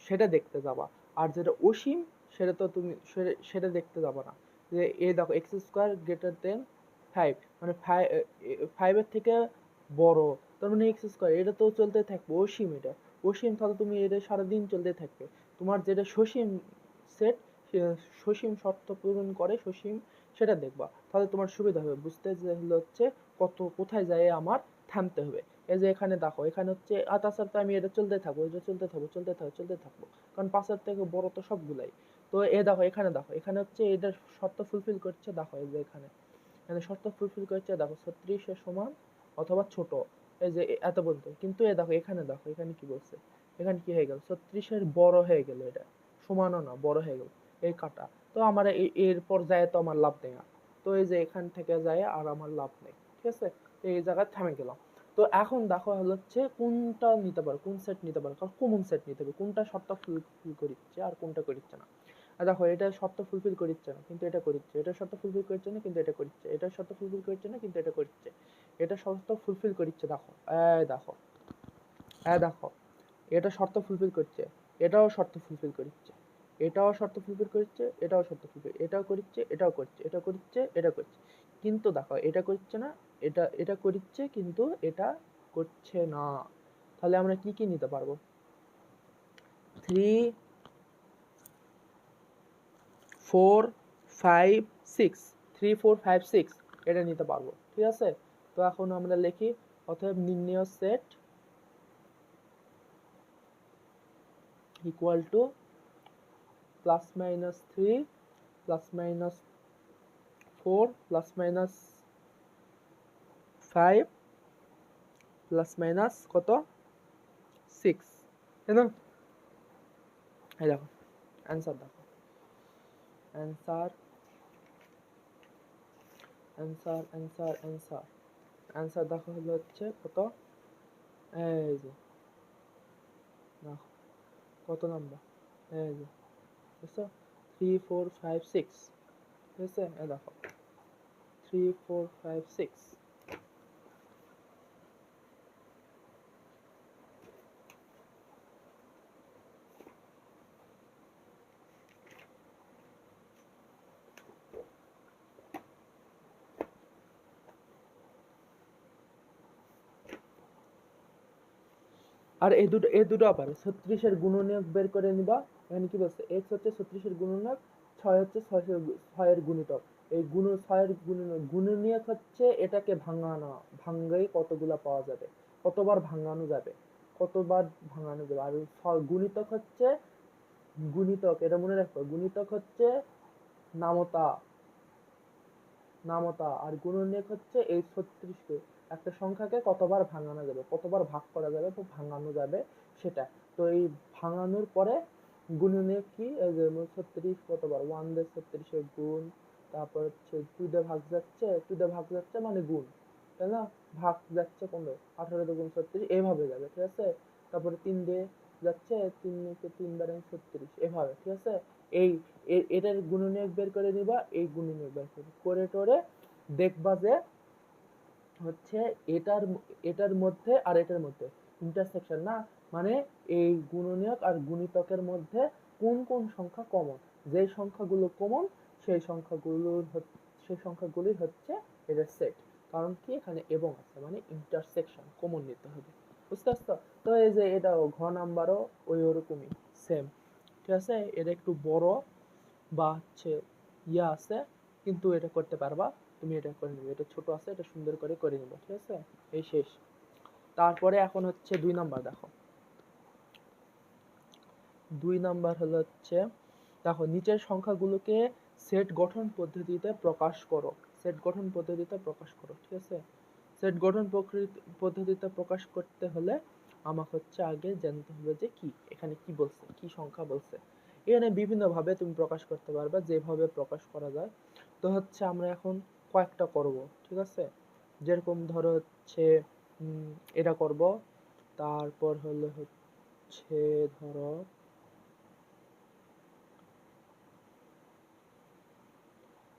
সেটা দেখতে যাবা। আর যেটা অসীম সেটা তো তুমি সেটা দেখতে যাবা না। যে দেখো এক্স স্কোয়ার গ্রেটার দেন 5, মানে 5-এর থেকে বড়, তার মানে এক্স স্কোয়ার, এটা তো চলতে থাকবে, অসীম, এটা অসীম, তাহলে তুমি এটা সারাদিন চলতে থাকবে। তোমার যেটা সসীম সেট, সসীম শর্ত পূরণ করে, সসীম, সেটা দেখবা, তাহলে তোমার সুবিধা হবে বুঝতে, যে হচ্ছে কোথায় যায় আমার থামতে হবে। এই যে এখানে দেখো, এখানে হচ্ছে তাছাড়া তো আমি এটা চলতে থাকবো, এটা চলতে থাকবো, কারণ 5-এর থেকে বড় তো সবগুলাই। তো দেখো এখানে, দেখো এখানে হচ্ছে এটার শর্ত ফুলফিল করছে, দেখো এই যে এখানে শর্ত ফুলফিল করছে, দেখো 36 এর সমান অথবা ছোট, এই যে এত পর্যন্ত। কিন্তু দেখো এখানে, দেখো এখানে কি বলছে, এখানে কি হয়ে গেল, 36 এর বড় হয়ে গেল, এটা সমানও না, বড় হয়ে গেল, এই কাটা। তো আমার এরপর যায় তো আমার লাভ নেই আর, তো এই যে এখান থেকে যায় আর আমার লাভ নেই, ঠিক আছে? এই জায়গায় থামে গেলাম। তো এখন দেখো হচ্ছে কোনটা নিতে পারো, কোন সেট নিতে পারো, কারণ কমন সেট নিতে হবে, কোনটা শর্ত ফুলফিল করিচ্ছে আর কোনটা করিচ্ছে না। আর দেখো এটা শর্ত ফুলফিল করিচ্ছে না কিন্তু এটা করিচ্ছে, এটা শর্ত ফুলফিল করছে না কিন্তু এটা করিচ্ছে, এটা শর্ত ফুলফিল করছে না কিন্তু এটা করিচ্ছে, এটা শর্ত ফুলফিল করিচ্ছে, দেখো দেখো দেখো এটা শর্ত ফুলফিল করছে, এটাও শর্ত ফুলফিল করছে, এটাও শর্ত ফুলফিল করছে, এটাও শর্ত ফুলফিল, এটাও করছে, এটাও করছে, এটা করছে, এটা করছে, কিন্তু দেখো এটা করছে না, এটা করছে কিন্তু এটা করছে না। তাহলে আমরা কি কি নিতে পারবো, 3 4 5 6, 3 4 5 6 এটা নিতে পারবো, ঠিক আছে? তো এখন আমরা লিখি, অতএব নির্ণেয় set equal to plus minus 3 plus minus 4 plus minus 5 plus minus কত 6, তাই না? এই দেখো অ্যান্সার, দেখো answer answer answer answer answer দেখো হলো হচ্ছে কত, এই যে দেখো কত নাম্বার, এই যে বুঝছো, 3 4 5 6, ঠিক আছে? এই দেখো 3 4 5 6। আর এই দুটো আবার 36 এর গুণনীয়ক বের করে নিবা। এখানে কি বলছে, x হচ্ছে 36 এর গুণনীয়ক, 6 হচ্ছে 6 এর গুণিতক। এই 6 এর গুণনীয়ক হচ্ছে এটাকে ভাঙানো, ভাঙলেই কতগুলা পাওয়া যাবে, কতবার ভাঙানো যাবে, কতবার ভাঙানো যাবে। আর গুণিতক হচ্ছে, গুণিতক এটা মনে রাখো, গুণিতক হচ্ছে নামতা, নামতা, আর গুণনীয়ক হচ্ছে এই 36কে একটা সংখ্যাকে কতবার ভাঙানো যাবে, কতবার ভাগ করা যাবে বা ভাঙানো যাবে সেটা। তো এই ভাঙানোর পরে গুণনীয়ক কি, এই যে 36 কতবার, 1 দিয়ে 36 এর গুণ, তারপর হচ্ছে 2 দিয়ে ভাগ যাচ্ছে, 2 দিয়ে ভাগ যাচ্ছে মানে গুণ, তাই না, ভাগ যাচ্ছে কমে 18 দুগুণ 36 এইভাবে যাবে, ঠিক আছে। তারপরে 3 দিয়ে যাচ্ছে, 3 কে 3 বারে 36 এভাবে, ঠিক আছে। এই এটার গুণনীয়ক বের করে নিবা, এই গুণনীয়ক বের করে টোরে দেখবা যে হচ্ছে এটার এটার মধ্যে আর এটার মধ্যে ইন্টারসেকশন না, মানে এই গুণনীয়ক আর গুণিতকের মধ্যে কোন কোন সংখ্যা কমন, যে সংখ্যাগুলো কমন সেই সংখ্যাগুলি হচ্ছে এটার সেট। কারণ কি এখানে এবং আছে মানে ইন্টারসেকশন কমন নিতে হবে, বুঝতে পারছো। তো এই যে এটাও ঘ নাম্বারও ওই ওরকমই সেম, ঠিক আছে। এটা একটু বড় বা হচ্ছে ইয়া আছে, কিন্তু এটা করতে পারবা, তুমি এটা করে নিবে, এটা ছোট আছে, এটা সুন্দর করে করে নিবে, ঠিক আছে। এই শেষ। তারপরে এখন হচ্ছে 2 নাম্বার দেখো, 2 নাম্বার হলো হচ্ছে, দেখো নিচের সংখ্যাগুলোকে সেট গঠন পদ্ধতিতে প্রকাশ করো, সেট গঠন পদ্ধতিতে প্রকাশ করো, ঠিক আছে। সেট গঠন পদ্ধতিতে প্রকাশ করতে হলে আমাকে হচ্ছে আগে জানতে হবে যে কি এখানে কি বলছে, কি সংখ্যা বলছে। এখানে বিভিন্ন ভাবে তুমি প্রকাশ করতে পারবে, যেভাবে প্রকাশ করা যায়। তো হচ্ছে আমরা এখন কয়েকটা করব, ঠিক আছে। যেরকম ধরো হচ্ছে এটা করব, তারপর হলো হচ্ছে ধরো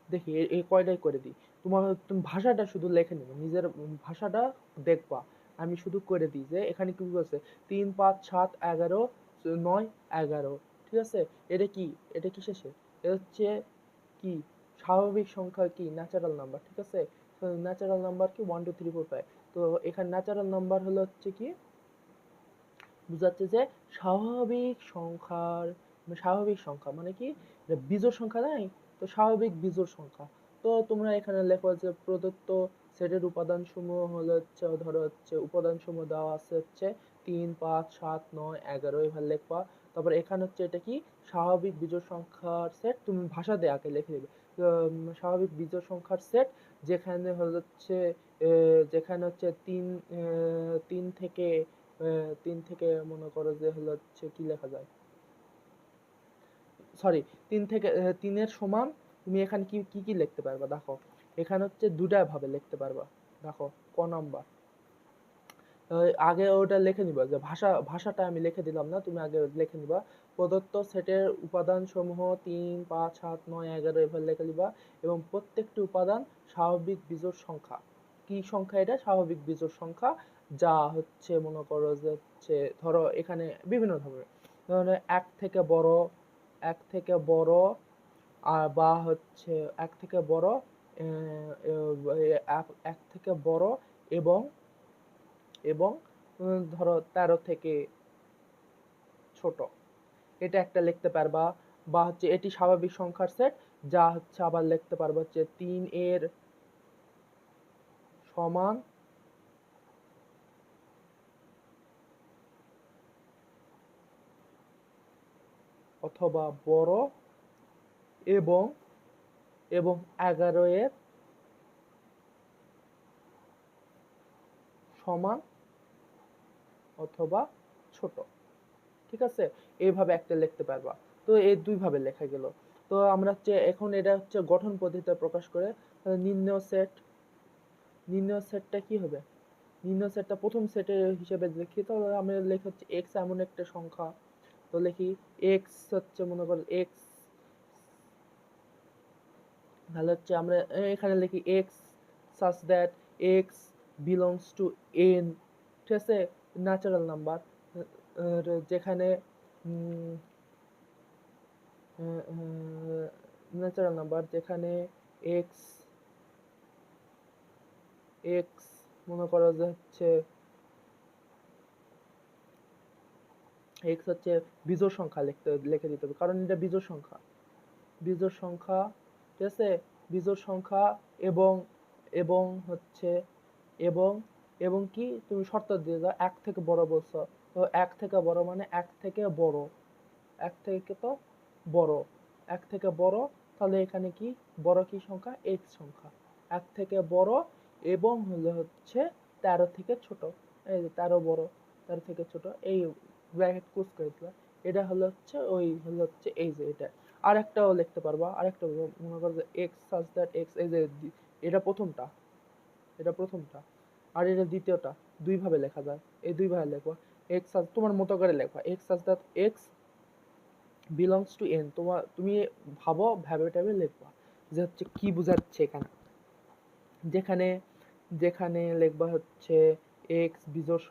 দেখি এই কয়টাই করে দিই। তুমি ভাষাটা শুধু লেখে নেবে, নিজের ভাষাটা দেখবা। আমি শুধু করে দিই যে এখানে কি বলছে, 3 5 7 11 9 11, ঠিক আছে। এটা কি, এটা কি শেষে, এটা হচ্ছে কি স্বাভাবিক সংখ্যা, কি ন্যাচারাল নাম্বার, ঠিক আছে। তো ন্যাচারাল নাম্বার কি 1 2 3 4 5। তো এখানে ন্যাচারাল নাম্বার হলো হচ্ছে কি বুঝাচ্ছে যে স্বাভাবিক সংখ্যা মানে কি, এটা বিজোড় সংখ্যা নাই, তো স্বাভাবিক বিজোড় সংখ্যা। তো তোমরা এখানে লেখো যে প্রদত্ত সেটের উপাদান সমূহ হলো হচ্ছে, ধরো হচ্ছে উপাদান সমূহ দেওয়া আছে হচ্ছে 3 5 7 9 11 এভাবে লিখবা। তারপর এখানে হচ্ছে এটা কি স্বাভাবিক বিজোড় সংখ্যার সেট, তুমি ভাষা দিয়ে আগে লিখে দিবে। স্বাভাবিক বিজোড় সংখ্যার সেট যেখানে হচ্ছে যেখানে হচ্ছে 3 থেকে 3 থেকে মনে করো যে হলো হচ্ছে কি লেখা যায়, সরি 3 থেকে 3 সমান, তুমি এখানে কি কি কি লিখতে পারবা দেখো, এখানে হচ্ছে দুটা ভাবে লিখতে পারবা। দেখো ক নাম্বার, আগে ওটা লিখে নিবা, যে ভাষাটা আমি লিখে দিলাম না, তুমি আগে লিখে নিবা। প্রদত্ত সেটের উপাদান সমূহ 3 5 7 9 11 এভাবে লিখে নিবা, এবং প্রত্যেকটি উপাদান স্বাভাবিক বিজোড় সংখ্যা। কি সংখ্যা, এটা স্বাভাবিক বিজোড় সংখ্যা, যা হচ্ছে মনে করো যে হচ্ছে ধরো এখানে বিভিন্ন ধরনের, ধরো এক থেকে বড় আর বা হচ্ছে এক থেকে বড়, এক থেকে বড় এবং এবং ধরো 13 থেকে ছোট, এটা একটা লিখতে পারবা। বা হচ্ছে এটি স্বাভাবিক সংখ্যার সেট, যা হচ্ছে আবার লিখতে পারবা হচ্ছে 3 এর সমান অথবা বড় এবং 11 এর সমান অথবা ছোট, ঠিক আছে। এইভাবে একটা লিখতে পারবা। তো এই দুই ভাবে লেখা গেল। তো আমরা হচ্ছে এখন এটা হচ্ছে গঠন পদ্ধতিতে প্রকাশ করে, নির্ণয় সেটটা কি হবে, নির্ণয় সেটটা প্রথম সেটের হিসেবে লিখি, তো আমরা লিখি হচ্ছে এক্স এমন একটা সংখ্যা। তো লিখি এক্স হচ্ছে মনে করো এক্স, তাহলে হচ্ছে আমরা এখানে লিখি x such that x belongs to n, ঠিক আছে, ন্যাচারাল নাম্বার, যেখানে ন্যাচারাল নাম্বার যেখানে এক্স এক্স মনে করো যে হচ্ছে এক্স হচ্ছে বিজোড় সংখ্যা, লিখে দিতে হবে, কারণ এটা বিজোড় সংখ্যা, বিজোড় সংখ্যা, ঠিক আছে। বিজোড় সংখ্যা এবং এবং হচ্ছে এবং এবং কি তুমি শর্ত দিয়ে দাও, এক থেকে বড় বলছো, তো এক থেকে বড় মানে এক থেকে বড়, এক থেকে তো বড়, এক থেকে বড়, তাহলে এখানে কি বড় কি সংখ্যা, এক্স সংখ্যা, 1 থেকে বড় এবং হচ্ছে 13 থেকে ছোট। এই যে 13 বড়, 13 থেকে ছোট, এই ব্র্যাকেট ক্লোজ করে দিলাম। এটা হচ্ছে এই যে এটা। আরেকটাও লিখতে পারবা, আরেকটা মনে করো যে x such that x, এই যে এটা প্রথমটা, আর এটা দ্বিতীয়টা। দুই ভাবে লেখা যায়, এই দুই ভাবে লেখো। x তোমার মতো করে লেখো, x such that x belongs to n। তুমি ভাবো, ভেবে লিখবা যে হচ্ছে কি বোঝাচ্ছে এখানে। যেখানে লিখবা হচ্ছে x বিজোড়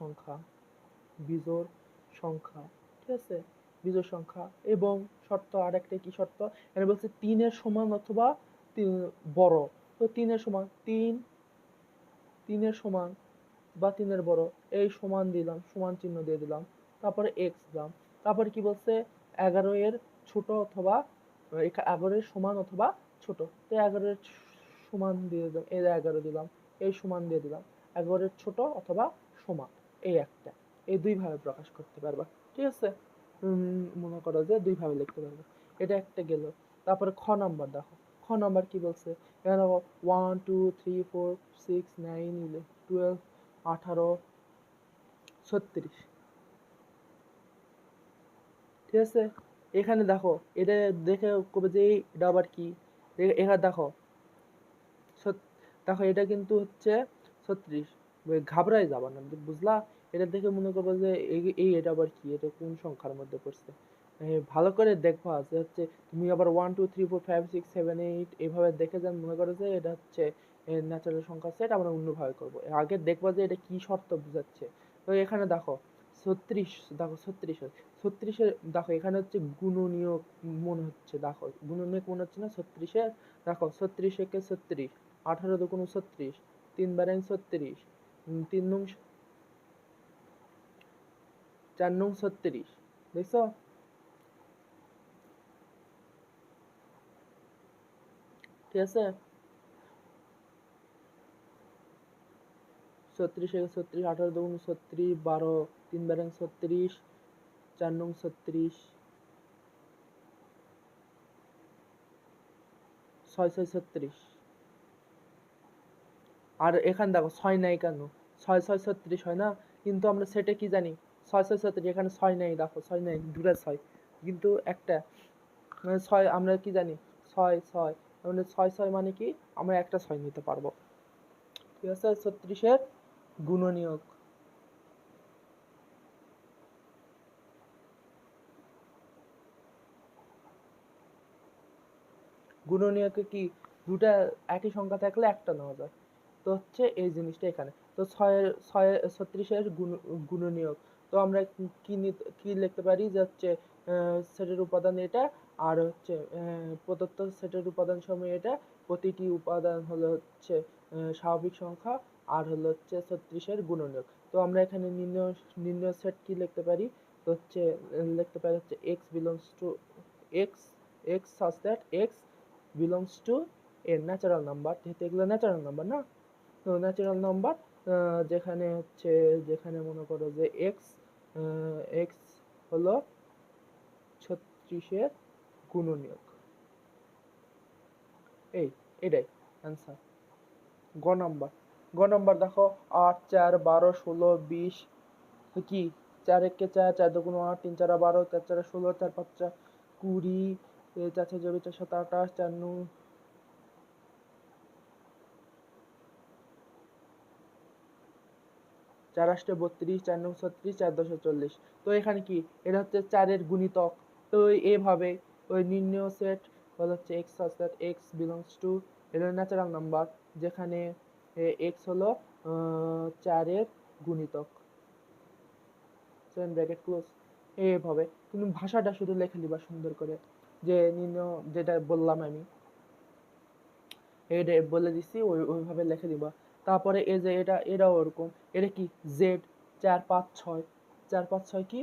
সংখ্যা, ঠিক আছে, বিজোড় সংখ্যা। এবং শর্ত, আরেকটা কি শর্ত, এখানে বলছে 3 এর সমান অথবা বড়। তো 3 এর সমান, 3 এর সমান বা 3 এর বড়, এই সমান দিলাম, সমান চিহ্ন দিয়ে দিলাম, তারপরে x দিলাম। তারপরে কি বলছে, 11 এর ছোট অথবা 11 এর সমান অথবা ছোট। তো 11 এর সমান দিয়ে দিলাম, এই 11 দিলাম, এই সমান দিয়ে দিলাম, 11 এর ছোট অথবা সমান, এই একটা। এই দুই ভাবে প্রকাশ করতে পারবা, ঠিক আছে। মনে করো যে দুই ভাবে লিখতে পারবা, এটা একটা গেল। তারপরে খ নাম্বার দেখো, খ নাম্বার কি বলছে, এখানে দেখো 1 2 3 4 6 9 12 18 36, ঠিক আছে। এখানে দেখো, এটা দেখে কবে যে এটা আবার কি, এখানে দেখো, দেখো এটা কিন্তু হচ্ছে 36, ঘাবড়াই যাবা না, বুঝলা। এটা দেখে মনে করবো যে এটা আবার কি, এটা কোন সংখ্যার মধ্যে পড়ছে। ভালো করে দেখবা যে হচ্ছে, তুমি আবার 1 2 3 4 5 6 7 8 এইভাবে দেখে যান, মনে করো যে এটা হচ্ছে ন্যাচারাল সংখ্যা সেট, আমরা অন্যভাবে করবো। আগে দেখবা যে এটা কি শর্ত বোঝাচ্ছে। তো এখানে দেখো 36, দেখো 36 দেখো এখানে হচ্ছে গুণনীয়ক মনে হচ্ছে, দেখো গুণনীয়ক মনে হচ্ছে না 36-এর। দেখো 36 একে 36, 18 দুগুণ 36, 3 বারেং 36, 3 নং 4 নং 36, দেখছো। ঠিক আছে, 36 একে 36, 18 দুগুণ 36, 12, 3 বারেং 36, 4 নং 36, 6 6 36। আর এখানে দেখো 6 নাই কেন, 6 6 36 হয় না, কিন্তু আমরা সেটে কি জানি 6 6 36, এখানে 6 নাই, দেখো 6 নাই, দুটো 6 কিন্তু একটা, মানে 6 আমরা কি জানি 6 6, মানে 6 6 মানে কি, আমরা একটা 6 নিতে পারবো, ঠিক আছে। 36-এর গুণনীয়ক, গুণনীয়কে কি, দুটা একই সংখ্যা থাকলে একটা নেওয়া যায়। তো হচ্ছে এই জিনিসটা এখানে। তো 36-এর গুণনীয়ক। তো আমরা কি লিখতে পারি যে হচ্ছে সেটের উপাদান এটা, আর হচ্ছে প্রদত্ত সেটের উপাদান সমূহ এটা, প্রতিটি উপাদান হলো হচ্ছে স্বাভাবিক সংখ্যা, আর হলো হচ্ছে 36-এর গুণনীয়ক। তো আমরা এখানে নির্ণয় সেট কি লিখতে পারি, তো হচ্ছে লিখতে পারি হচ্ছে x belongs to x, x such that x belongs to a natural number, যেহেতু এগুলো ন্যাচারাল নাম্বার না। তো ন্যাচারাল নাম্বার যেখানে মনে করো যে x হলো 36-এর গুণনীয়ক, এটাই অ্যান্সার। গ নাম্বার দেখো 8 4 12 16 20, তো কি 4 একে 4, 4 দুগুণ 8, 3 4 12, 4 4 16, 4 5 20, 4 6 4 7 28, 4 9 4 8 32, 4 9 36, 4 10 40। তো এখানে কি, এটা হচ্ছে 4-এর গুণিতক। তো এইভাবে ওই নির্ণয় সেট বলা হচ্ছে x such that x belongs to, এটা ন্যাচারাল নাম্বার, যেখানে x হলো 4-এর গুণিতক, ব্র্যাকেট ক্লোজ। এইভাবে তুমি ভাষাটা শুধু লিখে নিবা সুন্দর করে, যে নির্ণয় যেটা বললাম আমি, এটা বলে দিচ্ছি, ওইভাবে লিখে দিবা। তারপরে এই যে এটাও ওরকম, এটা কি z 4 5 6, 4 5 6 কি,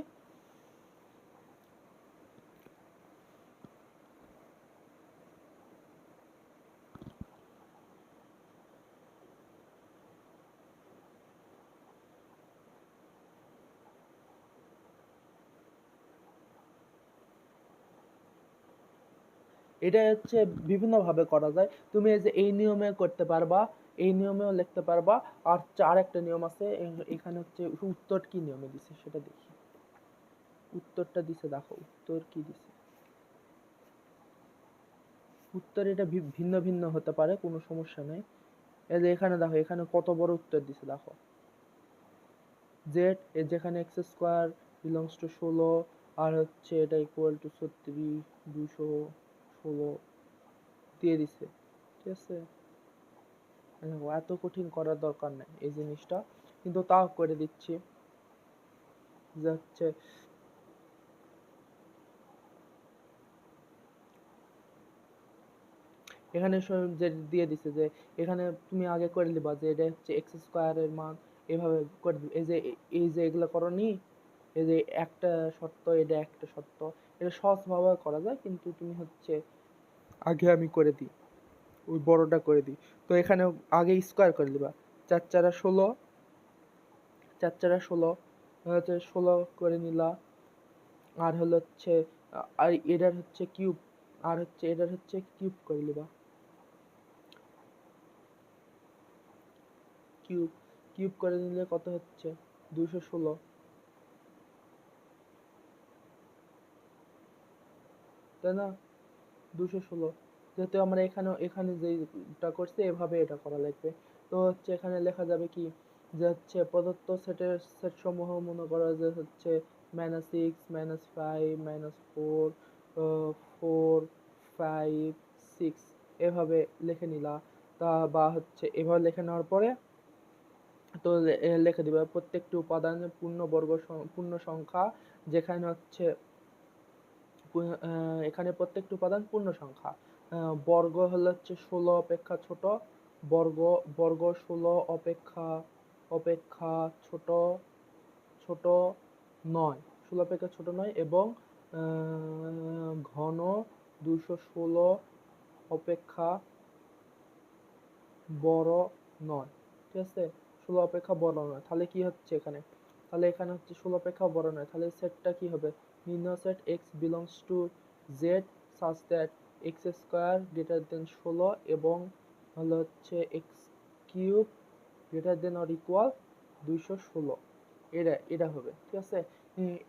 এটা হচ্ছে বিভিন্নভাবে করা যায়। তুমি এই যে এই নিয়মে করতে পারবা, এই নিয়মেও লিখতে পারবা। আর আরেকটা নিয়ম আছে, এখানে হচ্ছে উত্তর কি নিয়মে দিছে সেটা দেখি। উত্তরটা দিছে, দেখো উত্তর কি দিছে। উত্তর এটা ভিন্ন ভিন্ন হতে পারে, কোনো সমস্যা নেই। এই যে এখানে দেখো, এখানে কত বড় উত্তর দিছে দেখো। জেড যেখানে এক্স স্কোয়ার বিলংস টু 16, আর হচ্ছে এটা ইকুয়াল টু 36 216 দিয়ে দিছে। ঠিক আছে, এত কঠিন করার দরকার নেই এই জিনিসটা, কিন্তু তাও করে দিচ্ছি। যে হচ্ছে এখানে যে দিয়ে দিছে যে এখানে তুমি আগে করে দিবা যে এটা হচ্ছে এক্স স্কোয়ারের মান, এভাবে করে দিবে। এই যে এগুলো করনি, এই যে একটা শর্ত, এটা একটা শর্ত, এটা সহজভাবে করা যায়, কিন্তু তুমি হচ্ছে আগে আমি করে দিই, ওই বড়টা করে দিই। তো এখানে আগে স্কোয়ার করে দিবা, 4 4 16, 4 4 16 হচ্ছে 16 করে নিলা। আর হলো হচ্ছে আর এটার হচ্ছে কিউব, আর হচ্ছে এটার হচ্ছে কিউব করে নিবা। কিউব কিউব করে নিলে কত হচ্ছে 216, তাই না? 216, যেহেতু আমরা এখানে যেটা করছি এভাবে এটা করা লাগবে। তো হচ্ছে এখানে লেখা যাবে কি, যে হচ্ছে প্রদত্ত সেট সমূহ মনে করো যে হচ্ছে -6 -5 -4 4 5 6 এভাবে লিখে নিলা। তা বা হচ্ছে এভাবে লিখে নেওয়ার পরে তো লিখে দিবা প্রত্যেকটি উপাদান পূর্ণ সংখ্যা, যেখানে হচ্ছে এখানে প্রত্যেকটি উপাদান পূর্ণ সংখ্যা। বর্গ হলো হচ্ছে 16 অপেক্ষা ছোট, বর্গ বর্গ 16 অপেক্ষা অপেক্ষা ছোট ছোট নয়, 16 অপেক্ষা ছোট নয়, এবং ঘন 216 অপেক্ষা বড় নয়। ঠিক আছে, 16 অপেক্ষা বড় নয়, তাহলে কি হচ্ছে এখানে, তাহলে এখানে হচ্ছে 16 অপেক্ষা বড় নয়, তাহলে সেটটা কি হবে, নির্ণয় set x belongs to z such that x square greater than 16 এবং হলো হচ্ছে x cube greater than or equal 216, এটা হবে। ঠিক আছে,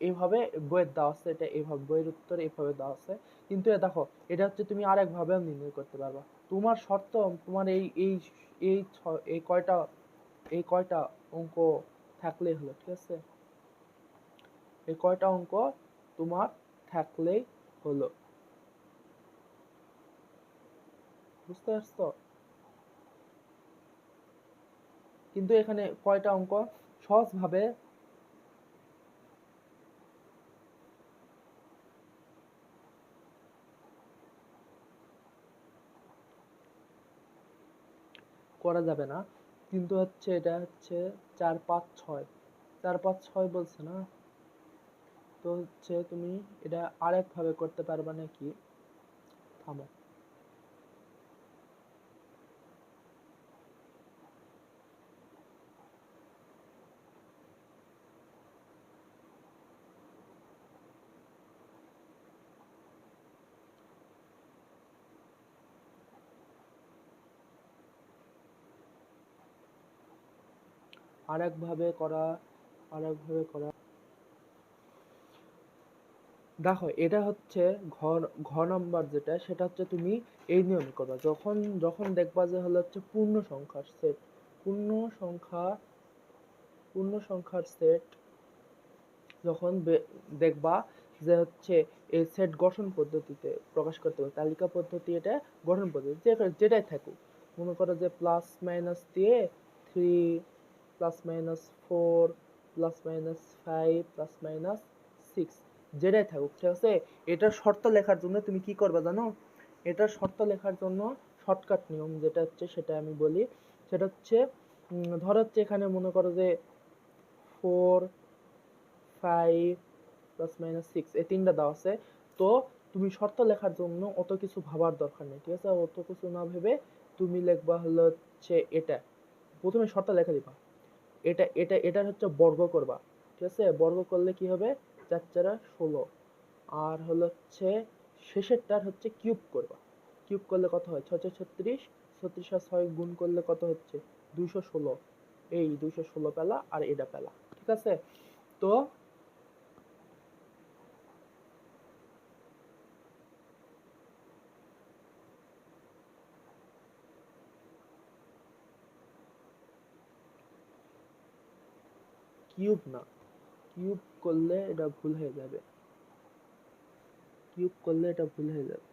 এইভাবে বইয়ের দেওয়া আছে, এটা এইভাবে বইয়ের উত্তর এইভাবে দেওয়া আছে। কিন্তু দেখো, এটা হচ্ছে তুমি আরেক ভাবেও নির্ণয় করতে পারবা। তোমার শর্ত, তোমার এই এই কয়টা অঙ্ক থাকলেই হলো। ঠিক আছে, এই কয়টা অঙ্ক তোমার থাকলেই হলো, বুঝতে পারছো? কিন্তু এখানে কয়টা অঙ্ক সহজভাবে করা যাবে না, কিন্তু হচ্ছে এটা হচ্ছে 4 5 6, 4 5 6 বলছে না। তো হচ্ছে তুমি এটা আরেক ভাবে করতে পারবা নাকি, থামো। আরেক ভাবে করা দেখো, এটা হচ্ছে ঘ ঘ নম্বর যেটা, সেটা হচ্ছে তুমি এই নিয়মে করবা, যখন যখন দেখবা যে হলো হচ্ছে পূর্ণ সংখ্যা পূর্ণ সংখ্যার সেট, যখন দেখবা যে হচ্ছে এই সেট গঠন পদ্ধতিতে প্রকাশ করতে হবে, তালিকা পদ্ধতি, এটা গঠন পদ্ধতি যেটাই থাকুক, মনে করো যে প্লাস মাইনাস দিয়ে 3 plus minus 4 plus minus 5 plus minus 6, যেটাই থাকুক। ঠিক আছে, এটার শর্ত লেখার জন্য তুমি কি করবে জানো, এটার শর্ত লেখার জন্য শর্টকাট নিয়ম যেটা হচ্ছে সেটা আমি বলি। সেটা হচ্ছে ধরো হচ্ছে এখানে মনে করো যে 4 5 প্লাস মাইনাস 6 এই তিনটা দেওয়া আছে। তো তুমি শর্ত লেখার জন্য অত কিছু ভাবার দরকার নেই। ঠিক আছে, অত কিছু না ভেবে তুমি লিখবা হলো হচ্ছে এটা, প্রথমে শর্ত লেখা দিবা, এটার হচ্ছে বর্গ করবা। ঠিক আছে, বর্গ করলে কি হবে, 4 4 16, আর হলো হচ্ছে শেষেরটার হচ্ছে কিউব করবা। কিউব করলে কত হয়? 6 6 36, 36 আর 6 গুণ করলে কত হচ্ছে? 216। এই 216 পেলা আর এটা পেলা, ঠিক আছে? তো কিউব না, কিউব করলে এটা ভুল হয়ে যাবে, কিউব করলে এটা ভুল হয়ে যাবে,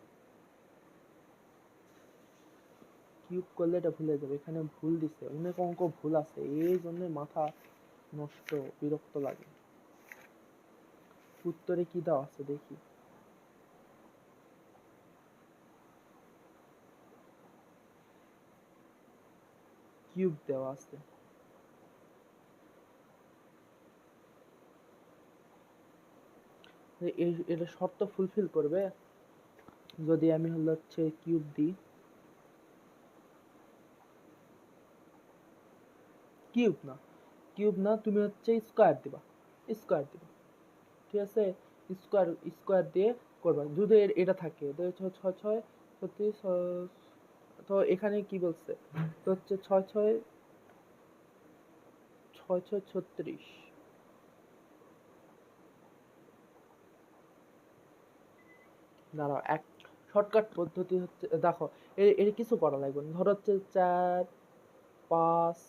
কিউব করলে এটা ভুল হয়ে যাবে। এখানে ভুল দিছে, অনেক অঙ্ক ভুল আছে, এই জন্য মাথা নষ্ট, বিরক্ত লাগে। উত্তরে কি দেওয়া আছে দেখি। কিউব দেওয়া আছে। এটা শর্ত ফুলফিল করবে যদি আমি হচ্ছে কিউব দিই। কিউব না, কিউব না, তুমি হচ্ছে স্কোয়ার দিবা, স্কোয়ার দিবা, ঠিক আছে? স্কোয়ার, স্কোয়ার দিয়ে করবা যদি এটা থাকে। ছয় ছয় 36, তো এখানে কি বলছে? তো হচ্ছে 6 6 6 6 36। দাঁড়াও, এক শর্টকাট পদ্ধতি হচ্ছে, দেখো এর কিছু করা লাগবে না। ধরো হচ্ছে 4 5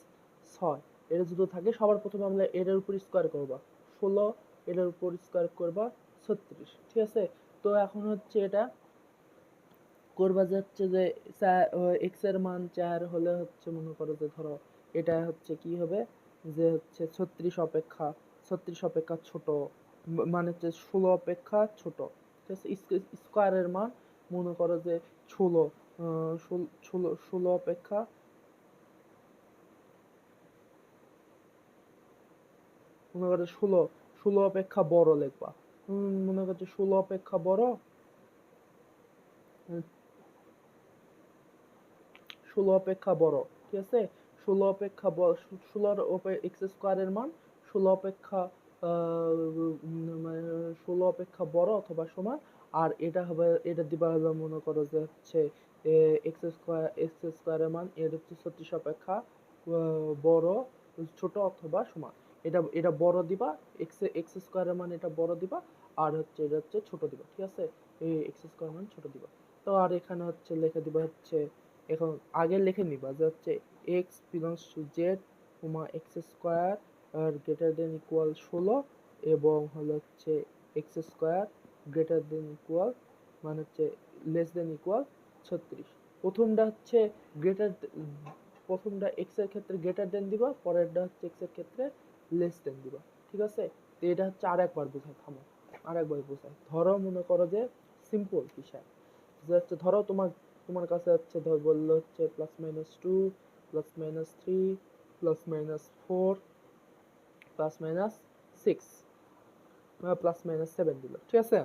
6 এটা যদি থাকে, সবার প্রথমে আমরা এটার উপর স্কোয়ার করবা 16, এটার উপর স্কোয়ার করবা 36, ঠিক আছে? তো এখন হচ্ছে এটা করবা যে হচ্ছে যে এক্স এর মান 4 হলে হচ্ছে মনে করো যে ধরো এটা হচ্ছে কি হবে, যে হচ্ছে 36 অপেক্ষা ছোট, মানে হচ্ছে 16 অপেক্ষা ছোট, ঠিক আছে? স্কোয়ারের মান মনে করো যে 16, 16 অপেক্ষা, মনে করো 16 অপেক্ষা বড় লিখবা। মনে করছো 16 অপেক্ষা বড়, 16 অপেক্ষা বড়, ঠিক আছে? 16 অপেক্ষা বড়, 16 এক্স স্কোয়ারের মান 16 অপেক্ষা 16 অপেক্ষা বড় অথবা সমান। আর এটা হবে, এটা দিবা হলো মনে করো যে হচ্ছে এক্স স্কোয়ারের মান এর হচ্ছে 36 অপেক্ষা বড়, ছোট অথবা সমান। এটা এটা বড় দিবা, এক্স স্কোয়ারের মান এটা বড় দিবা, আর হচ্ছে এটা হচ্ছে ছোট দিবা, ঠিক আছে? এই এক্স স্কোয়ার মান ছোট দিবা। তো আর এখানে হচ্ছে লিখে দিবা হচ্ছে, এখন আগে লিখে নিবা যে হচ্ছে x belongs to z comma x square আর গ্রেটার দেন ইকুয়াল 16, এবং হলো হচ্ছে x square greater than equal, মানে হচ্ছে লেস দেন ইকুয়াল 36। প্রথমটা হচ্ছে গ্রেটার, প্রথমটা এক্স এর ক্ষেত্রে গ্রেটার দেন দিবা, পরেরটা হচ্ছে এক্স এর ক্ষেত্রে লেস দেন দিবা, ঠিক আছে? তো এটা হচ্ছে আরেকবার বোঝায়, থামো আরেকবার বোঝায়। ধরো মনে করো যে সিম্পল বিষয়, যে হচ্ছে ধরো তোমার তোমার কাছে হচ্ছে ধর বললো হচ্ছে +-2, +-3, +-4, +-6, +-7 দিল, ঠিক আছে?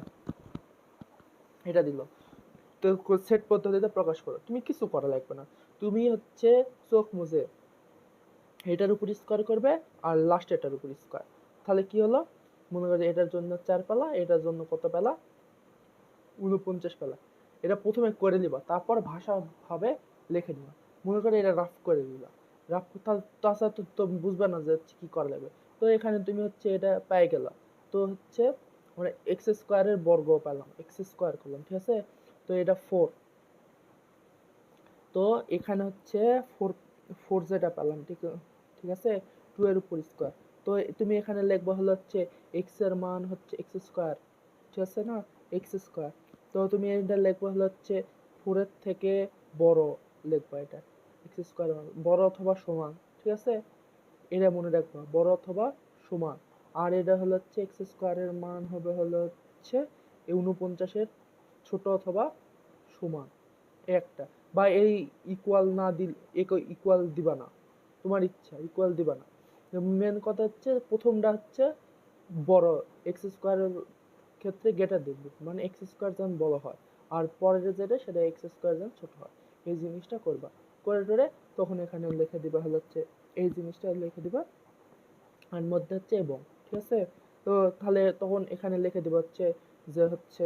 এটা দিল। তো সেট পদ্ধতিতে প্রকাশ করো, তুমি কিছু করা লাগবে না, তুমি হচ্ছে চোখ মুজে এটার উপর স্কোয়ার করবে আর লাস্ট এটার উপর স্কোয়ার। তাহলে কি হলো, মনে করো এটার জন্য 4 পেলা, এটার জন্য কত পেলা? 49 পেলা। এটা প্রথমে করে নিবা, তারপর ভাষা ভাবে লিখে নিবা। মনে করো এটা রাফ করে দিবা, রাফ, তাছাড়া তো বুঝবে না যে কি করা লাগবে। তো এখানে তুমি হচ্ছে এটা পেয়ে গেলা। তো হচ্ছে মানে এক্স স্কোয়ারের বর্গ পেলাম, এক্স স্কোয়ার করলাম, ঠিক আছে? তো এটা 4, তো এখানে হচ্ছে 4, 4 যেটা পেলাম, ঠিক ঠিক আছে? 2 এর উপর স্কোয়ার। তো তুমি এখানে লিখবা হলো হচ্ছে এক্স এর মান হচ্ছে এক্স স্কোয়ার, ঠিক আছে না? X square. তো তুমি এটা লিখবা হলো হচ্ছে 4 এর থেকে বড়, লিখবা এটা এক্স স্কোয়ার বড় অথবা সমান, ঠিক আছে? এটা মনে রাখবা, বড় অথবা সমান। আর এটা হলো হচ্ছে এক্স স্কোয়ারের মান হবে হলো হচ্ছে 49-এর ছোট অথবা সমান, একটা। বা এই ইকুয়াল না দিল, ইকুয়াল দিবা না, তোমার ইচ্ছা, ইকুয়াল দিবা না। মেন কথা হচ্ছে প্রথমটা হচ্ছে বড়, এক্স স্কোয়ারের ক্ষেত্রে গ্রেটার দেন দিবে, মানে এক্স স্কোয়ার যেন বড় হয়, আর পরের যেটা সেটা এক্স স্কোয়ার যেন ছোট হয়। এই জিনিসটা করবা, করে টরে তখন এখানে লিখে দিবা হলো হচ্ছে এই জিনিসটা লিখে দিবা, আর মধ্যে হচ্ছে এবং, ঠিক আছে? তো তাহলে তখন এখানে লিখে দিবা হচ্ছে যে হচ্ছে